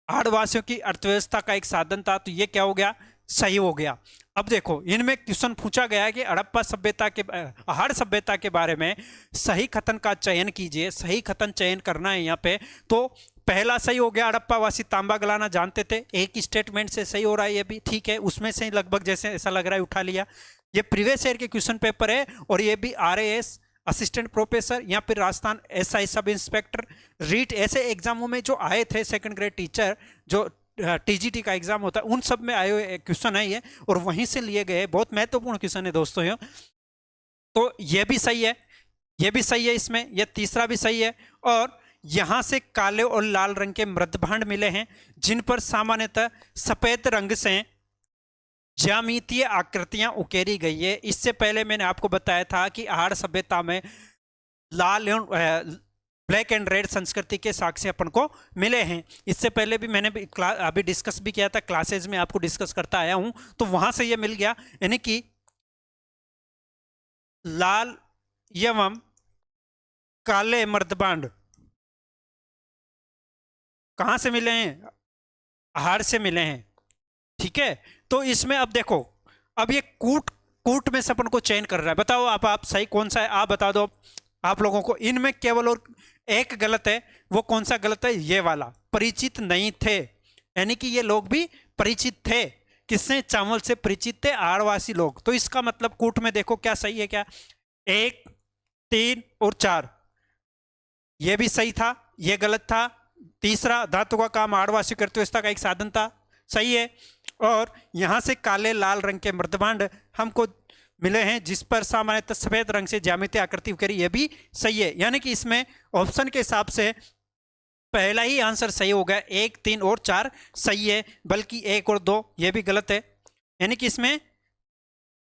आहड़वासियों की अर्थव्यवस्था का एक साधन था, तो ये क्या हो गया, सही हो गया। अब देखो इनमें क्वेश्चन पूछा गया है कि हड़प्पा सभ्यता के आहड़ सभ्यता के बारे में सही कथन का चयन कीजिए। सही कथन चयन करना है यहाँ पे। तो पहला सही हो गया, हड़प्पा वासी तांबा गलाना जानते थे, एक स्टेटमेंट से सही हो रहा है ये भी, ठीक है, उसमें से लगभग जैसे ऐसा लग रहा है उठा लिया। ये प्रीवियस ईयर के क्वेश्चन पेपर है और ये भी RAS असिस्टेंट प्रोफेसर या फिर Rajasthan SI sub inspector REET ऐसे एग्जामों में जो आए थे, सेकंड ग्रेड टीचर जो TGT का एग्जाम होता है उन सब में आए हुए क्वेश्चन है ये, और वहीं से लिए गए बहुत महत्वपूर्ण क्वेश्चन है दोस्तों ये। तो ये भी सही है, ये भी सही है, इसमें ये तीसरा भी सही है। और यहां से काले और लाल रंग के मृदभांड मिले हैं जिन पर सामान्यतः सफेद रंग से ज्यामितीय आकृतियां उकेरी गई है। इससे पहले मैंने आपको बताया था कि आहड़ सभ्यता में लाल एवं ब्लैक एंड रेड संस्कृति के साक्ष्य अपन को मिले हैं। इससे पहले भी मैंने अभी डिस्कस भी किया था, क्लासेज में आपको डिस्कस करता आया हूं, तो वहां से ये मिल गया। यानी कि लाल एवं काले मर्दबांड कहां से मिले हैं, आहड़ से मिले हैं। ठीक है, तो इसमें अब देखो, अब ये कूट में से अपन को चयन कर रहा है। बताओ आप सही कौन सा है, आप बता दो आप लोगों को। इनमें केवल और एक गलत है, वो कौन सा गलत है, ये वाला, परिचित नहीं थे। यानी कि ये लोग भी परिचित थे, किससे, चावल से परिचित थे आहड़वासी लोग। तो इसका मतलब कूट में देखो क्या सही है, क्या 1, 3 और 4 ये भी सही था, ये गलत था। तीसरा, धातु का काम आहड़वासी की अर्थव्यवस्था का एक साधन था, सही है। और यहां से काले लाल रंग के मृदभांड हमको मिले हैं जिस पर सामान्यतः सफेद रंग से ज्यामितीय आकृति उकेरी, ये भी सही है। यानी कि इसमें ऑप्शन के हिसाब से पहला ही आंसर सही हो गया, 1, 3 और 4 सही है, बल्कि 1 और 2 ये भी गलत है। यानी कि इसमें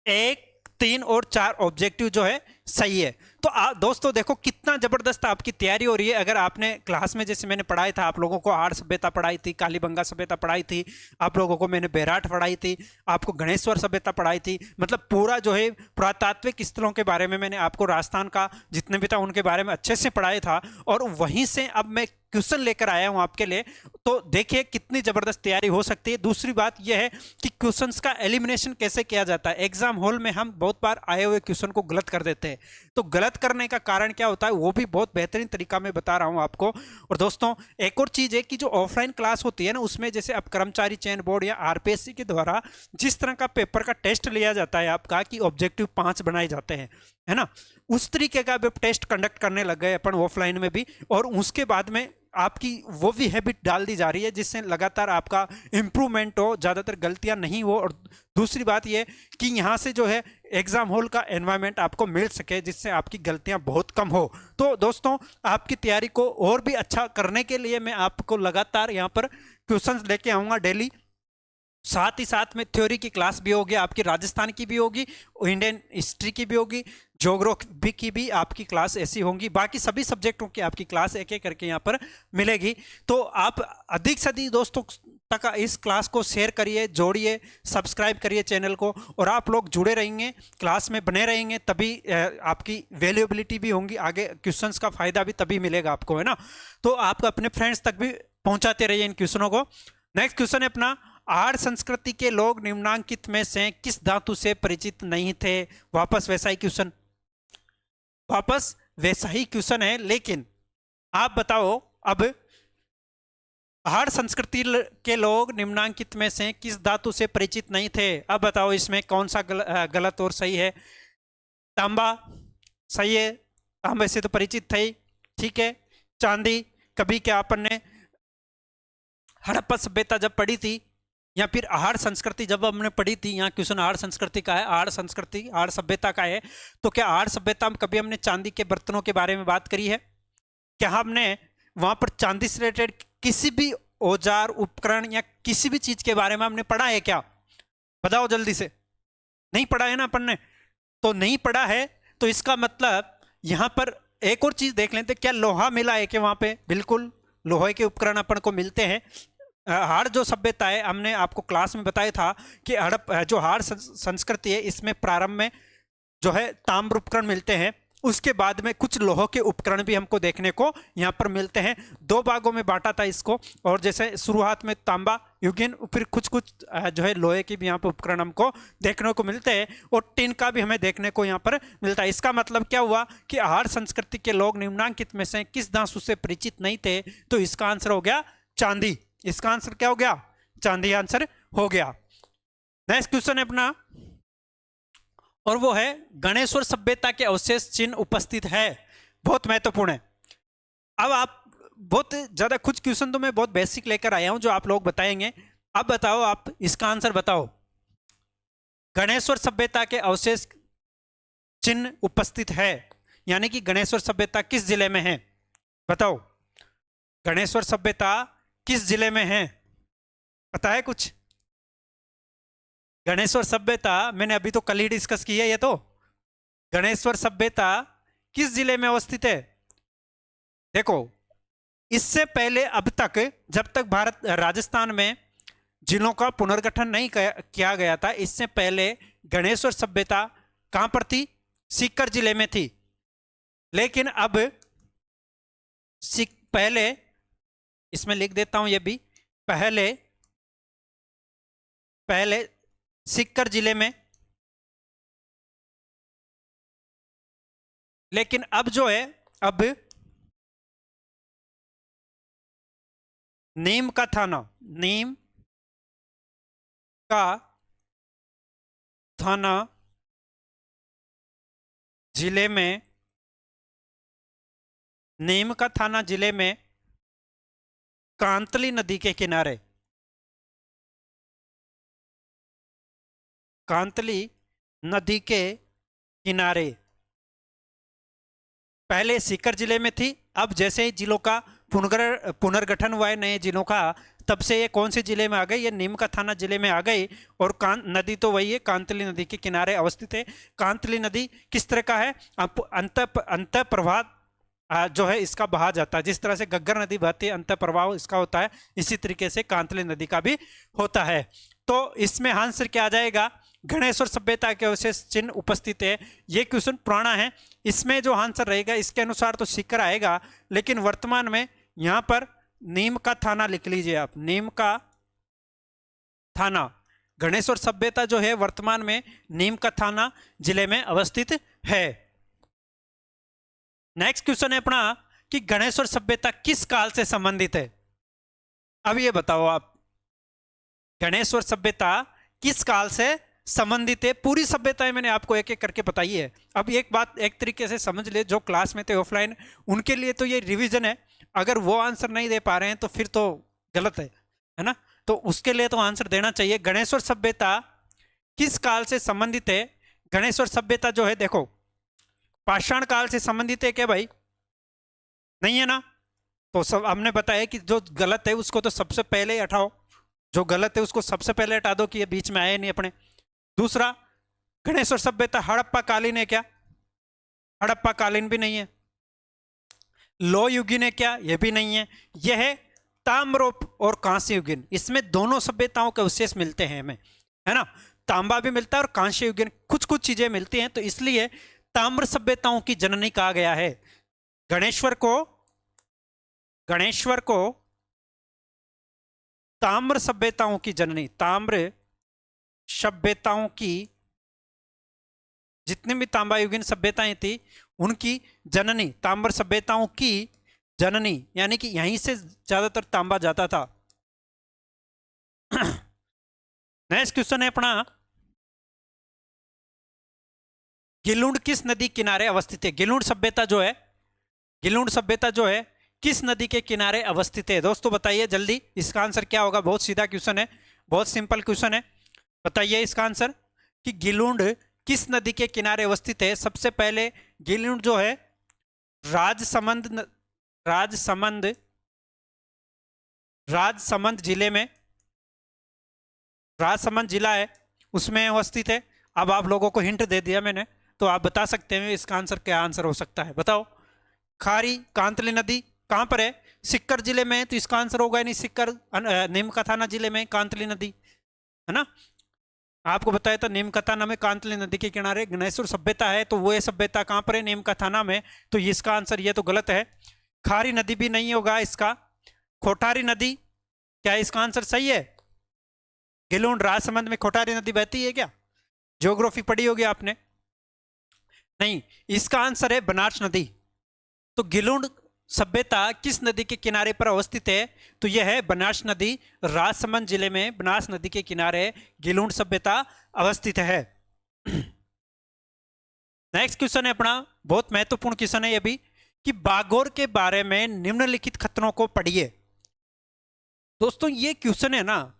1, 3 और 4 ऑब्जेक्टिव जो है सही है। तो दोस्तों देखो कितना जबरदस्त आपकी तैयारी हो रही है। अगर आपने क्लास में जैसे मैंने पढ़ाया था, आप लोगों को आहड़ सभ्यता पढ़ाई थी, कालीबंगा सभ्यता पढ़ाई थी, आप लोगों को मैंने बेराट पढ़ाई थी, आपको गणेश्वर सभ्यता पढ़ाई थी, मतलब पूरा जो है पुरातात्विक स्थलों के बारे में मैंने आपको राजस्थान का जितने भी था उनके बारे में अच्छे से पढ़ाया था, और वहीं से अब मैं क्वेश्चन लेकर आया हूं आपके लिए। तो देखिए कितनी जबरदस्त तैयारी हो सकती है। दूसरी बात यह है कि क्वेश्चंस का एलिमिनेशन कैसे किया जाता है। एग्जाम हॉल में हम बहुत बार आए हुए क्वेश्चन को गलत कर देते हैं, है। तो गलत करने का कारण क्या होता है वो भी बहुत बेहतरीन तरीका मैं बता रहा हूँ आपको। और दोस्तों एक और चीज़ है कि जो ऑफलाइन क्लास होती है ना, उसमें जैसे अब कर्मचारी चयन बोर्ड या आरपीएससी के द्वारा जिस तरह का पेपर का टेस्ट लिया जाता है आपका, कि ऑब्जेक्टिव 5 बनाए जाते हैं, है ना, उस तरीके का अब टेस्ट कंडक्ट करने लग गए अपन ऑफलाइन में भी। और उसके बाद में आपकी वो भी हैबिट डाल दी जा रही है जिससे लगातार आपका इंप्रूवमेंट हो, ज़्यादातर गलतियां नहीं हो। और दूसरी बात ये कि यहाँ से जो है एग्जाम हॉल का एनवायरनमेंट आपको मिल सके जिससे आपकी गलतियां बहुत कम हो। तो दोस्तों आपकी तैयारी को और भी अच्छा करने के लिए मैं आपको लगातार यहाँ पर क्वेश्चंस लेके आऊँगा डेली। साथ ही साथ में थ्योरी की क्लास भी होगी, आपकी राजस्थान की भी होगी, इंडियन हिस्ट्री की भी होगी, ज्योग्राफी की भी आपकी क्लास ऐसी होंगी। बाकी सभी सब्जेक्टों की आपकी क्लास एक एक करके यहाँ पर मिलेगी। तो आप अधिक से अधिक दोस्तों तक इस क्लास को शेयर करिए, जोड़िए, सब्सक्राइब करिए चैनल को। और आप लोग जुड़े रहेंगे, क्लास में बने रहेंगे, तभी आपकी वैल्यूएबिलिटी भी होंगी, आगे क्वेश्चंस का फायदा भी तभी मिलेगा आपको, है ना। तो आप अपने फ्रेंड्स तक भी पहुंचाते रहिए इन क्वेश्चनों को। नेक्स्ट क्वेश्चन है अपना, आर्य संस्कृति के लोग निम्नांकित में से किस धातु से परिचित नहीं थे। वापस वैसा ही क्वेश्चन, वापस वैसा ही क्वेश्चन है, लेकिन आप बताओ अब आर्य संस्कृति के लोग निम्नांकित में से किस धातु से परिचित नहीं थे। अब बताओ इसमें कौन सा गलत और सही है। तांबा सही है, तांबे से तो परिचित थे, ठीक है। चांदी, कभी क्या अपन ने हड़प्पा सभ्यता जब पढ़ी थी, या फिर आहार संस्कृति जब हमने पढ़ी थी, यहाँ क्वेश्चन आहार संस्कृति का है, आहार संस्कृति आहार सभ्यता का है, तो क्या आहार सभ्यता में कभी हमने चांदी के बर्तनों के बारे में बात करी है? क्या हमने वहां पर चांदी से रिलेटेड किसी भी औजार, उपकरण या किसी भी चीज के बारे में हमने पढ़ा है क्या? बताओ जल्दी से। नहीं पढ़ा है ना अपन ने। तो नहीं पढ़ा है तो इसका मतलब यहां पर एक और चीज देख लेते, क्या लोहा मिला है कि वहां पे? बिल्कुल लोहे के उपकरण अपन को मिलते हैं। हाड़ जो सभ्यता है, हमने आपको क्लास में बताया था कि हड़प जो हाड़ संस्कृति है इसमें प्रारंभ में जो है ताम्र उपकरण मिलते हैं, उसके बाद में कुछ लोह के उपकरण भी हमको देखने को यहाँ पर मिलते हैं। 2 भागों में बांटा था इसको, और जैसे शुरुआत में तांबा युगीन, फिर कुछ कुछ जो है लोहे के भी यहाँ पर उपकरण हमको देखने को मिलते हैं, और टिन का भी हमें देखने को यहाँ पर मिलता है। इसका मतलब क्या हुआ कि आहार संस्कृति के लोग निम्नांकित में से किस धातु से परिचित नहीं थे? तो इसका आंसर हो गया चांदी। इसका आंसर क्या हो गया? चांदी आंसर हो गया। नेक्स्ट क्वेश्चन है अपना, और वो है गणेश्वर सभ्यता के अवशेष चिन्ह उपस्थित है। बहुत महत्वपूर्ण है। अब आप बहुत ज्यादा कुछ क्वेश्चन तो मैं बहुत बेसिक लेकर आया हूं जो आप लोग बताएंगे। अब बताओ, आप इसका आंसर बताओ। गणेश्वर सभ्यता के अवशेष चिन्ह उपस्थित है, यानी कि गणेश्वर सभ्यता किस जिले में है? बताओ, गणेश्वर सभ्यता किस जिले में है? पता है कुछ? गणेश्वर सभ्यता मैंने अभी तो कल ही डिस्कस की है। ये तो गणेश्वर सभ्यता किस जिले में अवस्थित है? देखो, इससे पहले अब तक जब तक भारत राजस्थान में जिलों का पुनर्गठन नहीं किया गया था, इससे पहले गणेश्वर सभ्यता कहां पर थी? सीकर जिले में थी। लेकिन अब पहले, इसमें लिख देता हूं ये भी, पहले सीकर जिले में, लेकिन अब जो है, अब नीम का थाना जिले में, नीम का थाना जिले में कांतली नदी के किनारे, कांतली नदी के किनारे पहले सीकर जिले में थी। अब जैसे ही जिलों का पुनर्गठन हुआ है नए जिलों का, तब से ये कौन से जिले में आ गई? ये नीम का थाना जिले में आ गई। और नदी तो वही है, कांतली नदी के किनारे अवस्थित है। कांतली नदी किस तरह का है? अंत प्रवाह जो है इसका बहा जाता है। जिस तरह से गग्गर नदी बहती है, अंत प्रवाह इसका होता है, इसी तरीके से कांतली नदी का भी होता है। तो इसमें आंसर क्या आ जाएगा? गणेश्वर सभ्यता के अवशेष चिन्ह उपस्थित है। ये क्वेश्चन पुराना है, इसमें जो आंसर रहेगा इसके अनुसार तो सीकर आएगा, लेकिन वर्तमान में यहां पर नीम का थाना लिख लीजिए आप, नीम का थाना। गणेश्वर सभ्यता जो है वर्तमान में नीम का थाना जिले में अवस्थित है। नेक्स्ट क्वेश्चन है अपना कि गणेश्वर सभ्यता किस काल से संबंधित है। अब ये बताओ आप, गणेश्वर सभ्यता किस काल से संबंधित है। पूरी सभ्यताएं मैंने आपको एक एक करके बताई है। अब एक बात एक तरीके से समझ ले, जो क्लास में थे ऑफलाइन उनके लिए तो ये रिवीजन है, अगर वो आंसर नहीं दे पा रहे हैं तो फिर तो गलत है ना। तो उसके लिए तो आंसर देना चाहिए। गणेश्वर सभ्यता किस काल से संबंधित है। गणेश्वर सभ्यता जो है देखो, पाषाण काल से संबंधित है क्या भाई? नहीं है ना। तो सब हमने बताया कि जो गलत है उसको तो सबसे पहले ही हटाओ, जो गलत है उसको सबसे पहले हटा दो कि ये बीच में आए नहीं अपने। दूसरा, गणेश्वर सभ्यता हड़प्पा कालीन है क्या? हड़प्पा कालीन भी नहीं है। लो युगीन है क्या? यह भी नहीं है। यह है ताम्रोप और कांस्य युगीन, इसमें दोनों सभ्यताओं के अवशेष मिलते हैं हमें, है ना। तांबा भी मिलता है और कांस्य युगीन कुछ कुछ चीजें मिलती हैं, तो इसलिए ताम्र सभ्यताओं की जननी कहा गया है गणेश्वर को ताम्र सभ्यताओं की जननी, ताम्र सभ्यताओं की जितनी भी तांबा युगीन सभ्यताएं थी उनकी जननी, ताम्र सभ्यताओं की जननी, यानी कि यहीं से ज्यादातर तांबा जाता था। नेक्स्ट क्वेश्चन है अपना, गिलुंड किस नदी किनारे अवस्थित है। गिलुंड सभ्यता जो है किस नदी के किनारे अवस्थित है। दोस्तों बताइए जल्दी, इसका आंसर क्या होगा। बहुत सीधा क्वेश्चन है, बहुत सिंपल क्वेश्चन है। बताइए इसका आंसर कि गिलुंड किस नदी के किनारे अवस्थित है। सबसे पहले गिलुंड जो है राजसमंद जिले में, राजसमंद जिला है उसमें अवस्थित है। अब आप लोगों को हिंट दे दिया मैंने, तो आप बता सकते हैं इसका आंसर क्या आंसर हो सकता है। बताओ। खारी कांतली नदी कहां पर है? सिक्कर जिले में, तो इसका आंसर होगा नहीं सिक्कर, नीमकाथाना जिले में कांतली नदी, है ना। आपको बताया था नीमकाथाना में कांतली नदी के किनारे गणेश्वर सभ्यता है, तो वो सभ्यता कहां पर है? नीमकाथाना में। तो इसका आंसर ये तो गलत है। खारी नदी भी नहीं होगा इसका। कोठारी नदी, क्या इसका आंसर सही है? गिलुंड राजसमंद में कोठारी नदी बहती है क्या? ज्योग्राफी पढ़ी होगी आपने। नहीं, इसका आंसर है बनास नदी। तो गिलुंड सभ्यता किस नदी के किनारे पर अवस्थित है? तो यह है बनास नदी। राजसमंद जिले में बनास नदी के किनारे गिलुंड सभ्यता अवस्थित है। नेक्स्ट क्वेश्चन है अपना, बहुत महत्वपूर्ण क्वेश्चन है यह भी, कि बागोर के बारे में निम्नलिखित कथनों को पढ़िए। दोस्तों ये क्वेश्चन है ना,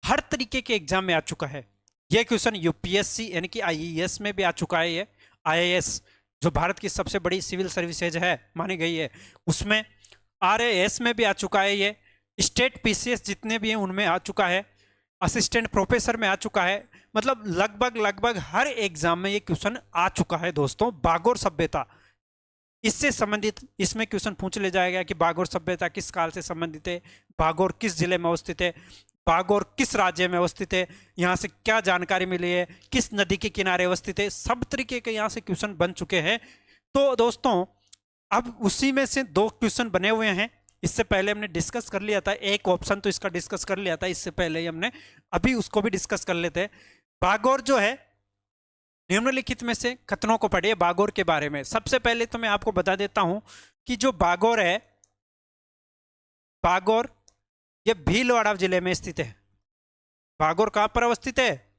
हर तरीके के एग्जाम में आ चुका है। यह क्वेश्चन यूपीएससी यानी कि आईएएस में भी आ चुका है। ये आईएएस जो भारत की सबसे बड़ी सिविल सर्विसेज है मानी गई है, उसमें आरएएस में भी आ चुका है। ये स्टेट पीसीएस जितने भी हैं उनमें आ चुका है। असिस्टेंट प्रोफेसर में आ चुका है। मतलब लगभग हर एग्जाम में ये क्वेश्चन आ चुका है दोस्तों। बागोर सभ्यता इससे संबंधित इसमें क्वेश्चन पूछ ले जाएगा कि बागोर सभ्यता किस काल से संबंधित है, बागोर किस जिले में अवस्थित है, बागोर किस राज्य में अवस्थित है, यहाँ से क्या जानकारी मिली है, किस नदी के किनारे अवस्थित है। सब तरीके के यहाँ से क्वेश्चन बन चुके हैं। तो दोस्तों अब उसी में से दो क्वेश्चन बने हुए हैं। इससे पहले हमने डिस्कस कर लिया था, एक ऑप्शन तो इसका डिस्कस कर लिया था इससे पहले ही हमने, अभी उसको भी डिस्कस कर लेते हैं। बागोर जो है, निम्नलिखित में से कथनों को पढ़िए बागोर के बारे में। सबसे पहले तो मैं आपको बता देता हूं कि जो बागोर है, बागोर ये भीलवाड़ा जिले में स्थित है। बागोर कहां पर अवस्थित है?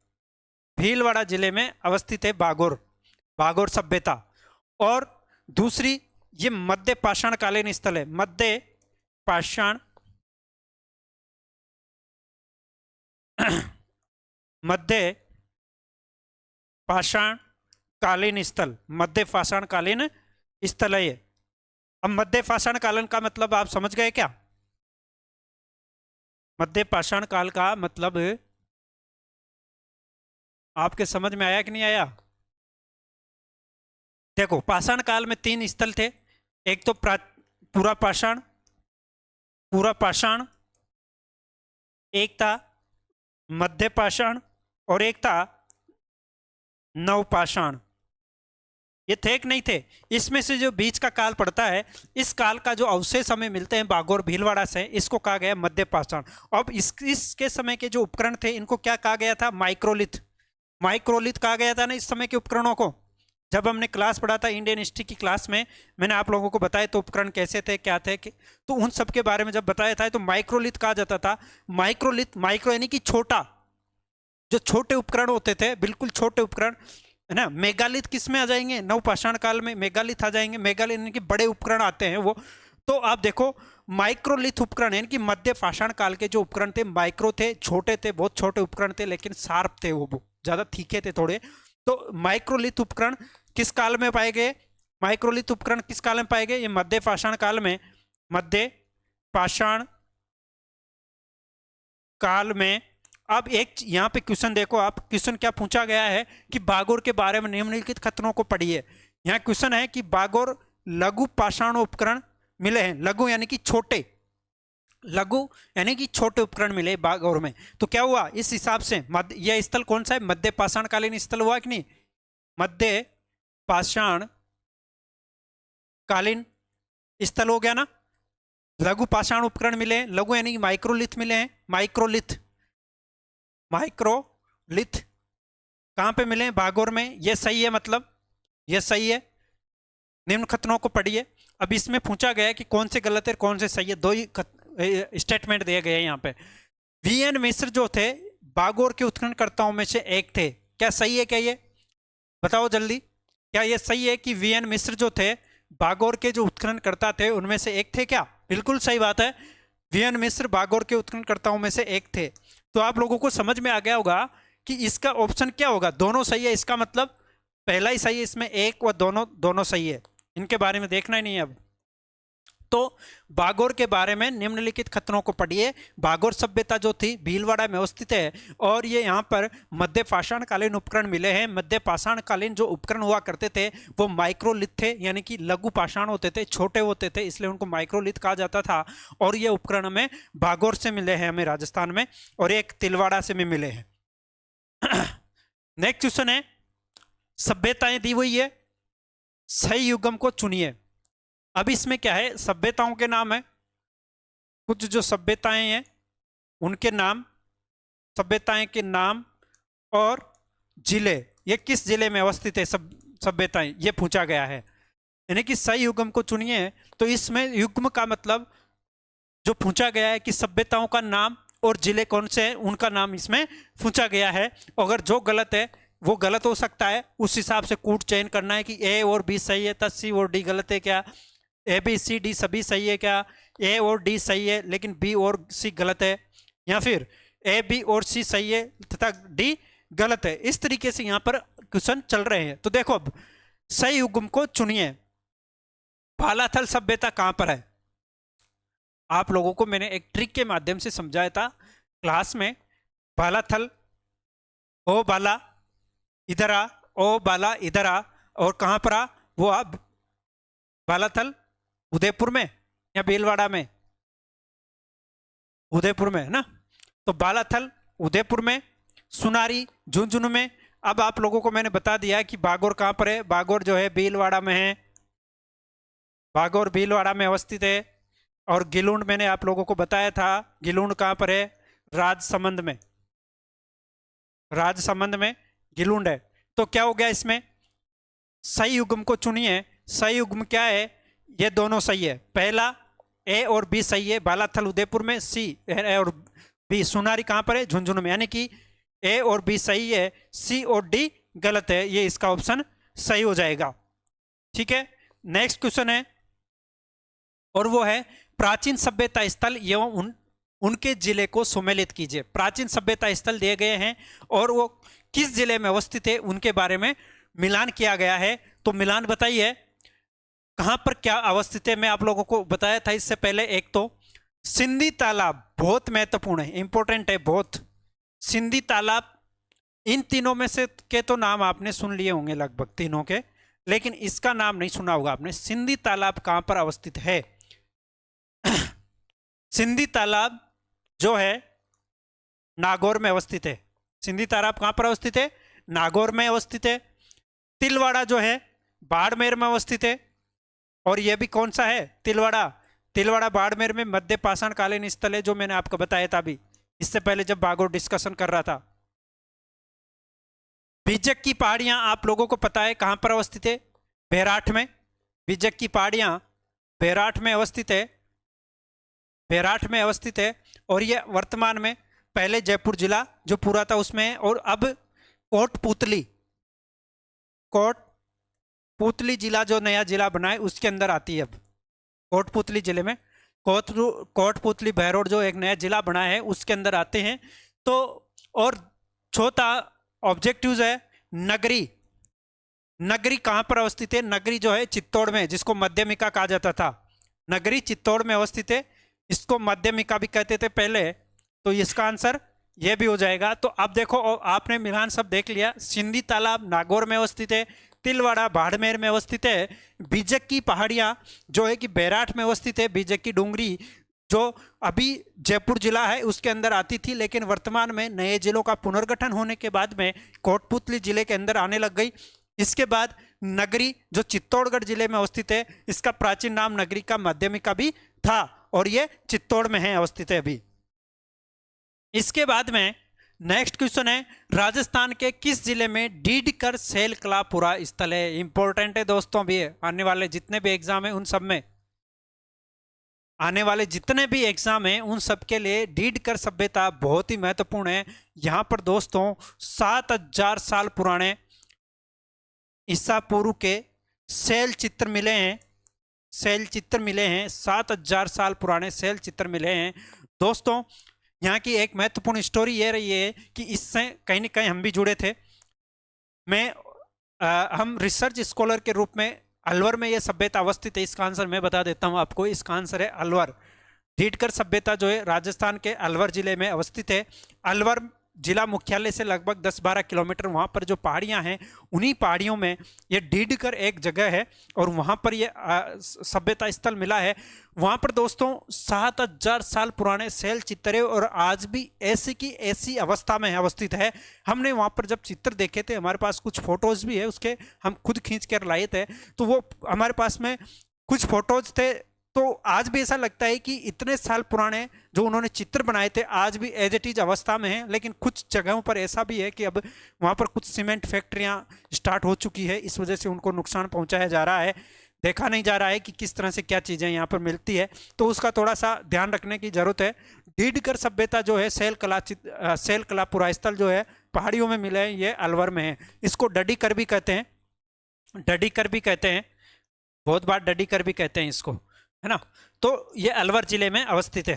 भीलवाड़ा जिले में अवस्थित है बागोर सभ्यता। और दूसरी, ये मध्य पाषाण कालीन स्थल है। मध्य पाषाण कालीन स्थल, मध्य पाषाण कालीन स्थल है ये। अब मध्य पाषाण कालीन का मतलब आप समझ गए क्या? मध्य पाषाण काल का मतलब आपके समझ में आया कि नहीं आया? देखो, पाषाण काल में 3 स्थल थे। एक तो पूरा पाषाण, एक था मध्य पाषाण और एक था नवपाषाण। ये थे कि नहीं थे? इसमें से जो बीच का काल पड़ता है, इस काल का जो अवशेष हमें मिलते हैं बागोर भीलवाड़ा से, इसको कहा गया मध्य पाषाण। अब इसके समय के जो उपकरण थे इनको क्या कहा गया था? माइक्रोलिथ कहा गया था ना इस समय के उपकरणों को। जब हमने क्लास पढ़ा था इंडियन हिस्ट्री की क्लास में, मैंने आप लोगों को बताया तो उपकरण कैसे थे, क्या थे तो उन सब के बारे में जब बताया था तो माइक्रोलिथ कहा जाता था। माइक्रोलिथ, माइक्रो यानी कि छोटा, जो छोटे उपकरण होते थे, बिल्कुल छोटे उपकरण, है ना। मेगालिथ किस में आ जाएंगे, नवपाषाण काल में मेगालिथ आ जाएंगे। मेगालिथ यानी कि बड़े उपकरण आते हैं वो। तो आप देखो माइक्रोलिथ उपकरण यानी कि मध्य पाषाण काल के जो उपकरण थे माइक्रो थे, छोटे थे, बहुत छोटे उपकरण थे, लेकिन शार्प थे, वो ज्यादा तीखे थे थोड़े। तो माइक्रोलिथ उपकरण किस काल में पाए गए, माइक्रोलिथ उपकरण किस काल में पाए गए, ये मध्य पाषाण काल में, मध्य पाषाण काल में। अब एक यहाँ पे क्वेश्चन देखो आप, क्वेश्चन क्या पूछा गया है कि बागोर के बारे में निम्नलिखित कथनों को पढ़िए। यहाँ क्वेश्चन है कि बागोर लघु पाषाण उपकरण मिले हैं, लघु यानी कि छोटे, लघु यानी कि छोटे उपकरण मिले बागोर में। तो क्या हुआ इस हिसाब से, यह स्थल कौन सा है, मध्य पाषाण कालीन स्थल हुआ कि नहीं, मध्य पाषाण कालीन स्थल हो गया ना। लघु पाषाण उपकरण मिले हैं, लघु यानी कि माइक्रोलिथ मिले हैं, माइक्रोलिथ, माइक्रोलिथ कहां पे मिले हैं, बागोर में। ये सही है, मतलब ये सही है। निम्न कथनों को पढ़िए। अब इसमें पूछा गया है कि कौन से गलत है कौन से सही है, दो ही स्टेटमेंट दिए गए हैं यहाँ पे। वीएन मिश्र जो थे बागोर के उत्खननकर्ताओं में से एक थे, क्या सही है, क्या ये बताओ जल्दी, क्या ये सही है कि वीएन मिश्र जो थे बागोर के जो उत्खननकर्ता थे उनमें से एक थे क्या। बिल्कुल सही बात है, वीएन मिश्र बागोर के उत्खननकर्ताओं में से एक थे। तो आप लोगों को समझ में आ गया होगा कि इसका ऑप्शन क्या होगा, दोनों सही है, इसका मतलब पहला ही सही है, इसमें एक व दोनों दोनों सही है, इनके बारे में देखना ही नहीं है अब। तो बागोर के बारे में निम्नलिखित कथनों को पढ़िए। बागोर सभ्यता जो थी भीलवाड़ा में अवस्थित है, और ये यहाँ पर मध्य पाषाण कालीन उपकरण मिले हैं। मध्य पाषाण कालीन जो उपकरण हुआ करते थे वो माइक्रोलिथ थे, यानी कि लघु पाषाण होते थे, छोटे होते थे, इसलिए उनको माइक्रोलिथ कहा जाता था। और ये उपकरण हमें बागोर से मिले हैं, हमें राजस्थान में, और एक तिलवाड़ा से भी मिले हैं। नेक्स्ट क्वेश्चन है, सभ्यताएं दी हुई है, सही युग्म को चुनिए। अब इसमें क्या है, सभ्यताओं के नाम है, कुछ जो सभ्यताएं हैं उनके नाम, सभ्यताएं के नाम और जिले, ये किस जिले में अवस्थित है सभ्यताएं, ये पूछा गया है। यानी कि सही युग्म को चुनिए। तो इसमें युग्म का मतलब जो पूछा गया है कि सभ्यताओं का नाम और जिले कौन से हैं उनका नाम इसमें पूछा गया है। अगर जो गलत है वो गलत हो सकता है, उस हिसाब से कूट चयन करना है कि ए और बी सही है तब सी और डी गलत है क्या, ए बी सी डी सभी सही है क्या, ए और डी सही है लेकिन बी और सी गलत है, या फिर ए बी और सी सही है तथा डी गलत है। इस तरीके से यहाँ पर क्वेश्चन चल रहे हैं। तो देखो अब सही युग्म को चुनिए। बालाथल सभ्यता कहाँ पर है, आप लोगों को मैंने एक ट्रिक के माध्यम से समझाया था क्लास में। बालाथल, ओ बाला इधर आ, ओ बाला इधर आ, और कहाँ पर आ, वो आ बालाथल उदयपुर में या भीलवाड़ा में, उदयपुर में है ना। तो बालाथल उदयपुर में, सुनारी झुंझुनू में। अब आप लोगों को मैंने बता दिया कि बागोर कहाँ पर है, बागोर जो है भीलवाड़ा में है, बागोर भीलवाड़ा में अवस्थित है। और गिलुंड मैंने आप लोगों को बताया था, गिलुंड कहाँ पर है, राजसमंद में, राजसमंद में गिलुंड है। तो क्या हो गया इसमें, सही युग्म को चुनिए। सही युग्म क्या है, ये दोनों सही है, पहला ए और बी सही है, बालाथल उदयपुर में, सी ए और बी सुनारी कहाँ पर है, झुंझुनू में, यानी कि ए और बी सही है, सी और डी गलत है, ये इसका ऑप्शन सही हो जाएगा। ठीक है, नेक्स्ट क्वेश्चन है, और वो है प्राचीन सभ्यता स्थल एवं उनके जिले को सुमेलित कीजिए। प्राचीन सभ्यता स्थल दिए गए हैं और वो किस जिले में अवस्थित है उनके बारे में मिलान किया गया है। तो मिलान बताइए कहां पर क्या अवस्थित है, मैं आप लोगों को बताया था इससे पहले। एक तो सिंधी तालाब, बहुत महत्वपूर्ण है, इंपॉर्टेंट है बहुत, सिंधी तालाब। इन तीनों में से के तो नाम आपने सुन लिए होंगे लगभग तीनों के, लेकिन इसका नाम नहीं सुना होगा आपने। सिंधी तालाब कहां पर अवस्थित है, सिंधी तालाब जो है नागौर में अवस्थित है। सिंधी तालाब कहां पर अवस्थित है, नागौर में अवस्थित है। तिलवाड़ा जो है बाड़मेर में अवस्थित है, और यह भी कौन सा है, तिलवाड़ा, तिलवाड़ा बाड़मेर में मध्य पाषाण कालीन स्थल है, जो मैंने आपको बताया था अभी इससे पहले जब बागोर डिस्कशन कर रहा था। बीजक की पहाड़ियां आप लोगों को पता है कहां पर अवस्थित है? बैराठ में। बीजक की पहाड़ियां बैराठ में अवस्थित है, बैराठ में अवस्थित है। और ये वर्तमान में, पहले जयपुर जिला जो पूरा था उसमें है, और अब कोटपुतली, कोटपुतली जिला जो नया जिला बना है उसके अंदर आती है अब। कोटपुतली जिले में कोटपुतली बहरोड जो एक नया जिला बना है उसके अंदर आते हैं। तो और चौथा ऑब्जेक्टिव है नगरी। नगरी कहां पर अवस्थित है? नगरी जो है चित्तौड़ में, जिसको मध्यमिका कहा जाता था। नगरी चित्तौड़ में अवस्थित है, इसको मध्यमिका भी कहते थे पहले। तो इसका आंसर ये भी हो जाएगा। तो अब देखो, आपने मिलान सब देख लिया। सिंधी तालाब नागौर में अवस्थित है, तिलवाड़ा बाड़मेर में अवस्थित है। बीजक की पहाड़ियां जो है कि बैराठ में अवस्थित है। बीजक की डूंगरी जो अभी जयपुर जिला है उसके अंदर आती थी, लेकिन वर्तमान में नए जिलों का पुनर्गठन होने के बाद में कोटपुतली जिले के अंदर आने लग गई। इसके बाद नगरी जो चित्तौड़गढ़ जिले में अवस्थित है, इसका प्राचीन नाम नगरी का माध्यमिका भी था, और ये चित्तौड़ में है, अवस्थित है अभी। इसके बाद में नेक्स्ट क्वेश्चन है, राजस्थान के किस जिले में डीडकर सेल कलापुरा स्थल है? इंपॉर्टेंट है दोस्तों, भी है आने वाले जितने भी एग्जाम है उन सब में, आने वाले जितने भी एग्जाम हैं उन सब के लिए डीडकर सभ्यता बहुत ही महत्वपूर्ण है। यहां पर दोस्तों 7000 साल पुराने ईसा पूर्व के सेल चित्र मिले हैं, सेल चित्र मिले हैं। 7000 साल पुराने सेल चित्र मिले हैं दोस्तों। यहाँ की एक महत्वपूर्ण स्टोरी ये रही है कि इससे कहीं ना कहीं हम भी जुड़े थे। हम रिसर्च स्कॉलर के रूप में अलवर में यह सभ्यता अवस्थित है। इसका आंसर मैं बता देता हूँ आपको, इसका आंसर है अलवर। डीडकर सभ्यता जो है राजस्थान के अलवर जिले में अवस्थित है। अलवर जिला मुख्यालय से लगभग 10-12 किलोमीटर वहाँ पर जो पहाड़ियाँ हैं, उन्हीं पहाड़ियों में ये डीडकर एक जगह है, और वहाँ पर ये सभ्यता स्थल मिला है। वहाँ पर दोस्तों 7000 साल पुराने सेल चित्र है, और आज भी ऐसी की ऐसी अवस्था में अवस्थित है। हमने वहाँ पर जब चित्र देखे थे, हमारे पास कुछ फोटोज भी है उसके, हम खुद खींच कर लाए थे, तो वो हमारे पास में कुछ फोटोज थे। तो आज भी ऐसा लगता है कि इतने साल पुराने जो उन्होंने चित्र बनाए थे आज भी एज इट इज अवस्था में हैं। लेकिन कुछ जगहों पर ऐसा भी है कि अब वहाँ पर कुछ सीमेंट फैक्ट्रियाँ स्टार्ट हो चुकी है, इस वजह से उनको नुकसान पहुँचाया जा रहा है। देखा नहीं जा रहा है कि किस तरह से क्या चीज़ें यहाँ पर मिलती है, तो उसका थोड़ा सा ध्यान रखने की ज़रूरत है। डीडकर सभ्यता जो है सेल कला पुरास्थल जो है पहाड़ियों में मिले हैं, ये अलवर में है। इसको डडीकर भी कहते हैं, डडीकर भी कहते हैं, बहुत बार डडीकर भी कहते हैं इसको, है ना। तो ये अलवर जिले में अवस्थित है।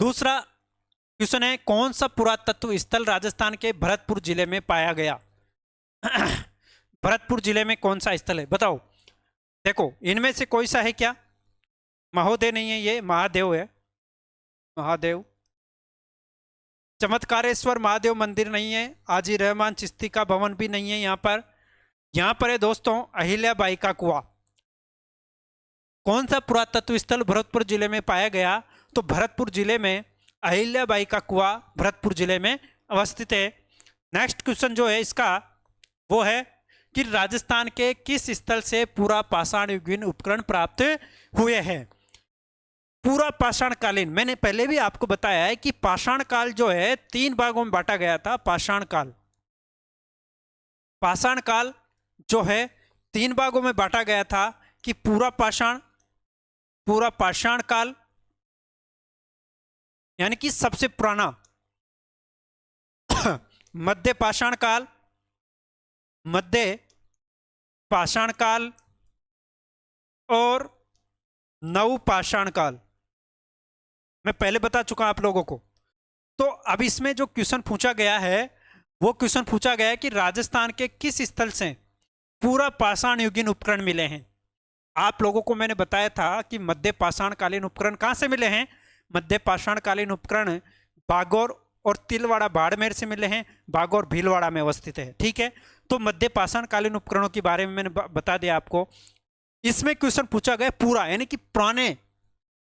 दूसरा क्वेश्चन है, कौन सा पुरातत्व स्थल राजस्थान के भरतपुर जिले में पाया गया? भरतपुर जिले में कौन सा स्थल है बताओ? देखो, इनमें से कोई सा है क्या? महोदय नहीं है, ये महादेव है, महादेव। चमत्कारेश्वर महादेव मंदिर नहीं है। आजी रहमान चिश्ती का भवन भी नहीं है यहाँ पर। यहाँ पर है दोस्तों अहिल्याबाई का कुआं। कौन सा पुरातत्व स्थल भरतपुर जिले में पाया गया? तो भरतपुर जिले में अहिल्याबाई का कुआं भरतपुर जिले में अवस्थित है। नेक्स्ट क्वेश्चन जो है इसका वो है कि राजस्थान के किस स्थल से पूरा पाषाण युगीन उपकरण प्राप्त हुए हैं? पूरा पाषाण कालीन, मैंने पहले भी आपको बताया है कि पाषाण काल जो है 3 भागों में बांटा गया था। पाषाण काल, पाषाण काल जो है 3 भागों में बांटा गया था कि पूरा पाषाण काल यानी कि सबसे पुराना, मध्य पाषाण काल, मध्य पाषाण काल और नव पाषाण काल। मैं पहले बता चुका आप लोगों को। तो अब इसमें जो क्वेश्चन पूछा गया है वो क्वेश्चन पूछा गया है कि राजस्थान के किस स्थल से पूरा पाषाण युगीन उपकरण मिले हैं। आप लोगों को मैंने बताया था कि मध्य पाषाण कालीन उपकरण कहां से मिले हैं? मध्य पाषाण कालीन उपकरण बागौर और तिलवाड़ा बाड़मेर से मिले हैं। बागौर भीलवाड़ा में अवस्थित है, ठीक है। तो मध्य पाषाण कालीन उपकरणों के बारे में मैंने बता दिया आपको। इसमें क्वेश्चन पूछा गया पूरा, यानी कि पुराने,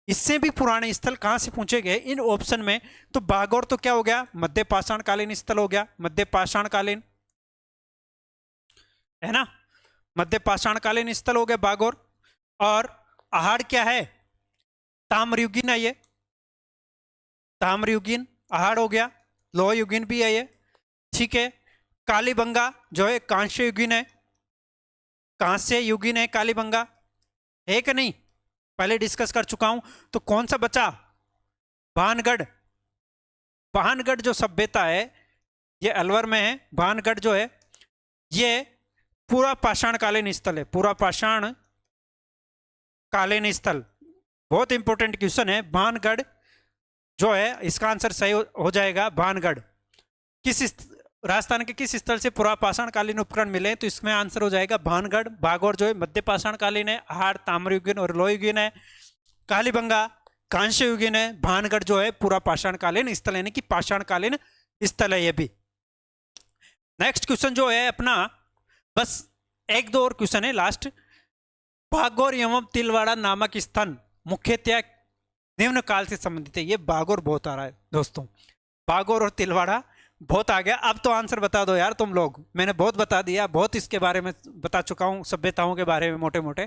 इससे भी पुराने स्थल कहां से पूछे गए इन ऑप्शन में। तो बागौर तो क्या हो गया? मध्य पाषाण कालीन स्थल हो गया, मध्य पाषाण कालीन, है ना, मध्य पाषाण कालीन स्थल हो गया बागौर। और आहड़ क्या है? ताम्रयुगीन है, ये ताम्रयुगीन आहड़ हो गया। लोह युगीन भी है ये। ठीक है। कालीबंगा जो है कांस्य युगीन है, कांस्य युगीन है कालीबंगा, है कि नहीं? पहले डिस्कस कर चुका हूं। तो कौन सा बचा? भानगढ़। भानगढ़ जो सभ्यता है ये अलवर में है। भानगढ़ जो है ये पूरा पाषाण कालीन स्थल है, पूरा पाषाण कालीन स्थल। बहुत इंपॉर्टेंट क्वेश्चन है। भानगढ़ जो है इसका आंसर सही हो जाएगा भानगढ़। राजस्थान के किस स्थल से पूरा पाषाण कालीन उपकरण मिले? तो इसमें आंसर हो जाएगा भानगढ़। भागौर जो है मध्य पाषाण कालीन है, अहार ताम्रयुगीन और लोहयुगीन है, कालीबंगा कांस्य युगीन है, भानगढ़ जो है पूरा पाषाण कालीन स्थल यानी कि पाषाण कालीन स्थल है ये भी। नेक्स्ट क्वेश्चन जो है अपना, बस एक दो और क्वेश्चन है लास्ट। भागौर एवं तिलवाड़ा नामक स्थान मुख्यतः निम्न काल से संबंधित है। ये भागौर बहुत आ रहा है दोस्तों, भागौर और तिलवाड़ा बहुत आ गया। अब तो आंसर बता दो यार तुम लोग, मैंने बहुत बता दिया, बहुत इसके बारे में बता चुका हूं, सभ्यताओं के बारे में मोटे मोटे।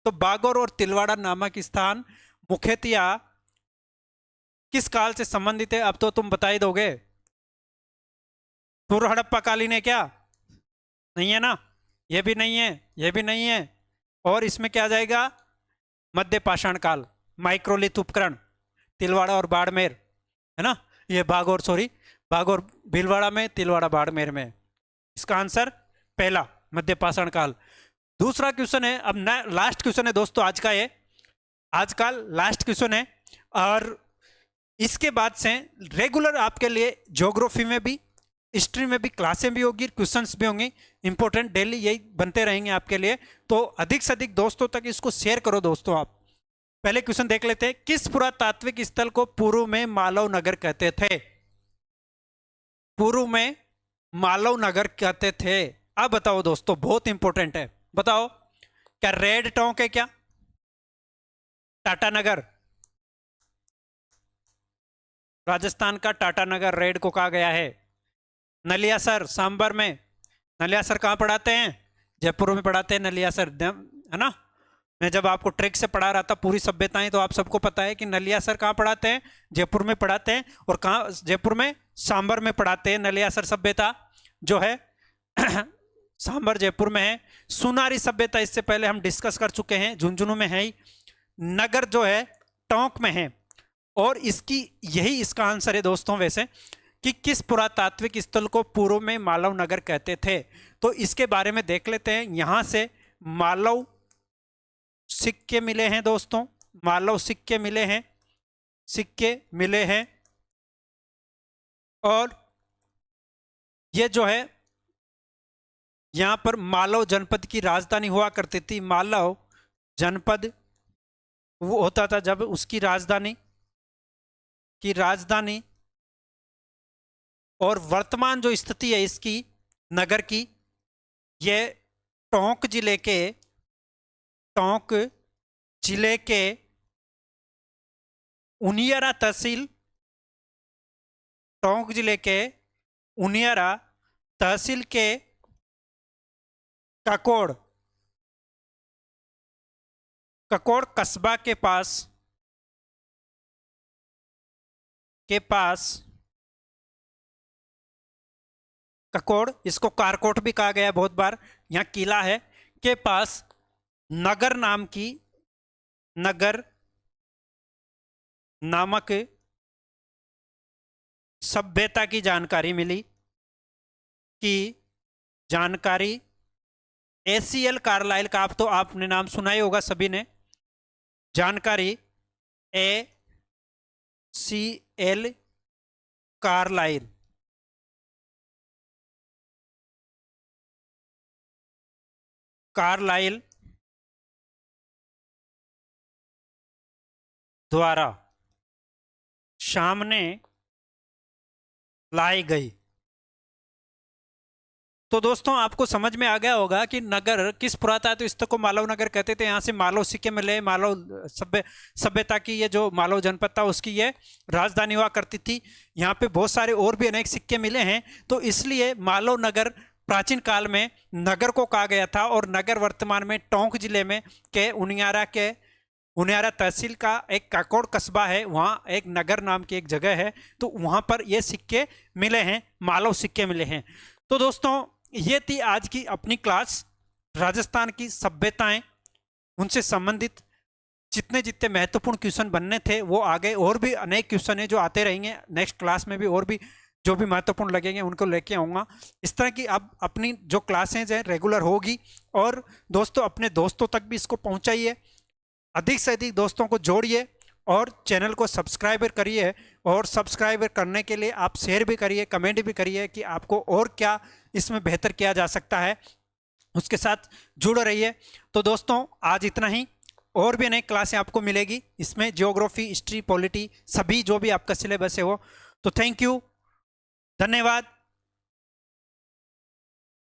तो भागौर और तिलवाड़ा नामक स्थान मुख्यतः किस काल से संबंधित है? अब तो तुम बता ही दोगे। पूर्व हड़प्पा कालीन है क्या? नहीं है ना, ये भी नहीं है, ये भी नहीं है। और इसमें क्या आ जाएगा? मध्य पाषाण काल, माइक्रोलिथ उपकरण, तिलवाड़ा और बाड़मेर, है ना। ये भागौर, सॉरी भागौर भीलवाड़ा में, तिलवाड़ा बाड़मेर में। इसका आंसर पहला मध्य पाषाण काल। दूसरा क्वेश्चन है, अब लास्ट क्वेश्चन है दोस्तों आज का, ये आज का लास्ट क्वेश्चन है। और इसके बाद से रेगुलर आपके लिए ज्योग्राफी में भी, हिस्ट्री में भी क्लासें भी होगी, क्वेश्चंस भी होंगे इंपॉर्टेंट, डेली यही बनते रहेंगे आपके लिए। तो अधिक से अधिक दोस्तों तक इसको शेयर करो दोस्तों आप। पहले क्वेश्चन देख लेते हैं। किस पुरातात्विक स्थल को पूर्व में मालव नगर कहते थे? पूर्व में मालव नगर कहते थे। अब बताओ दोस्तों, बहुत इंपॉर्टेंट है, बताओ। क्या रेड टोंक है क्या? टाटानगर, राजस्थान का टाटानगर रेड को कहा गया है। नलियासर सांबर में, नलियासर कहाँ पढ़ाते हैं? जयपुर में पढ़ाते हैं नलियासर, है ना। मैं जब आपको ट्रिक से पढ़ा रहा था पूरी सभ्यताएं, तो आप सबको पता है कि नलियासर कहाँ पढ़ाते हैं? जयपुर में पढ़ाते हैं। और कहाँ? जयपुर में सांबर में पढ़ाते हैं। नलियासर सभ्यता जो है सांबर जयपुर में है। सुनारी सभ्यता इससे पहले हम डिस्कस कर चुके हैं, झुंझुनू में है ही। नगर जो है टोंक में है। और इसकी यही इसका आंसर है दोस्तों वैसे, कि किस पुरातात्विक स्थल को पूर्व में मालव नगर कहते थे। तो इसके बारे में देख लेते हैं। यहां से मालव सिक्के मिले हैं दोस्तों, मालव सिक्के मिले हैं, सिक्के मिले हैं। और ये जो है यहां पर मालव जनपद की राजधानी हुआ करती थी। मालव जनपद वो होता था जब उसकी राजधानी और वर्तमान जो स्थिति है इसकी नगर की, ये टोंक जिले के उनियारा तहसील, टोंक जिले के उनियारा तहसील के ककोड़ कस्बा के पास ककोड़, इसको कारकोट भी कहा गया है बहुत बार, यहाँ किला है, के पास नगर नामक सभ्यता की जानकारी मिली। ACL कार्लाइल का, आप तो आपने नाम सुना ही होगा सभी ने, जानकारी ACL कार्लाइल द्वारा सामने लाई गई। तो दोस्तों आपको समझ में आ गया होगा कि नगर किस पुरातात्विक स्थल को मालव नगर कहते थे। यहाँ से मालव सिक्के मिले, मालव सभ्यता की ये जो मालव जनपद था उसकी ये राजधानी हुआ करती थी। यहाँ पे बहुत सारे और भी अनेक सिक्के मिले हैं। तो इसलिए मालव नगर प्राचीन काल में नगर को कहा गया था। और नगर वर्तमान में टोंक जिले में के उनियारा के उनियारा तहसील का एक काकोड़ कस्बा है, वहाँ एक नगर नाम की एक जगह है, तो वहाँ पर ये सिक्के मिले हैं, मालव सिक्के मिले हैं। तो दोस्तों ये थी आज की अपनी क्लास, राजस्थान की सभ्यताएं, उनसे संबंधित जितने जितने महत्वपूर्ण क्वेश्चन बनने थे वो आ गए। और भी अनेक क्वेश्चन है जो आते रहेंगे, नेक्स्ट क्लास में भी और भी जो भी महत्वपूर्ण लगेंगे उनको लेके आऊँगा। इस तरह की अब अपनी जो क्लासेज हैं रेगुलर होगी। और दोस्तों अपने दोस्तों तक भी इसको पहुँचाइए, अधिक से अधिक दोस्तों को जोड़िए और चैनल को सब्सक्राइबर करिए। और सब्सक्राइबर करने के लिए आप शेयर भी करिए, कमेंट भी करिए कि आपको और क्या इसमें बेहतर किया जा सकता है, उसके साथ जुड़े रहिए। तो दोस्तों आज इतना ही, और भी अनेक क्लासें आपको मिलेगी इसमें, ज्योग्राफी, हिस्ट्री, पॉलिटी, सभी जो भी आपका सिलेबस है वो। तो थैंक यू, धन्यवाद।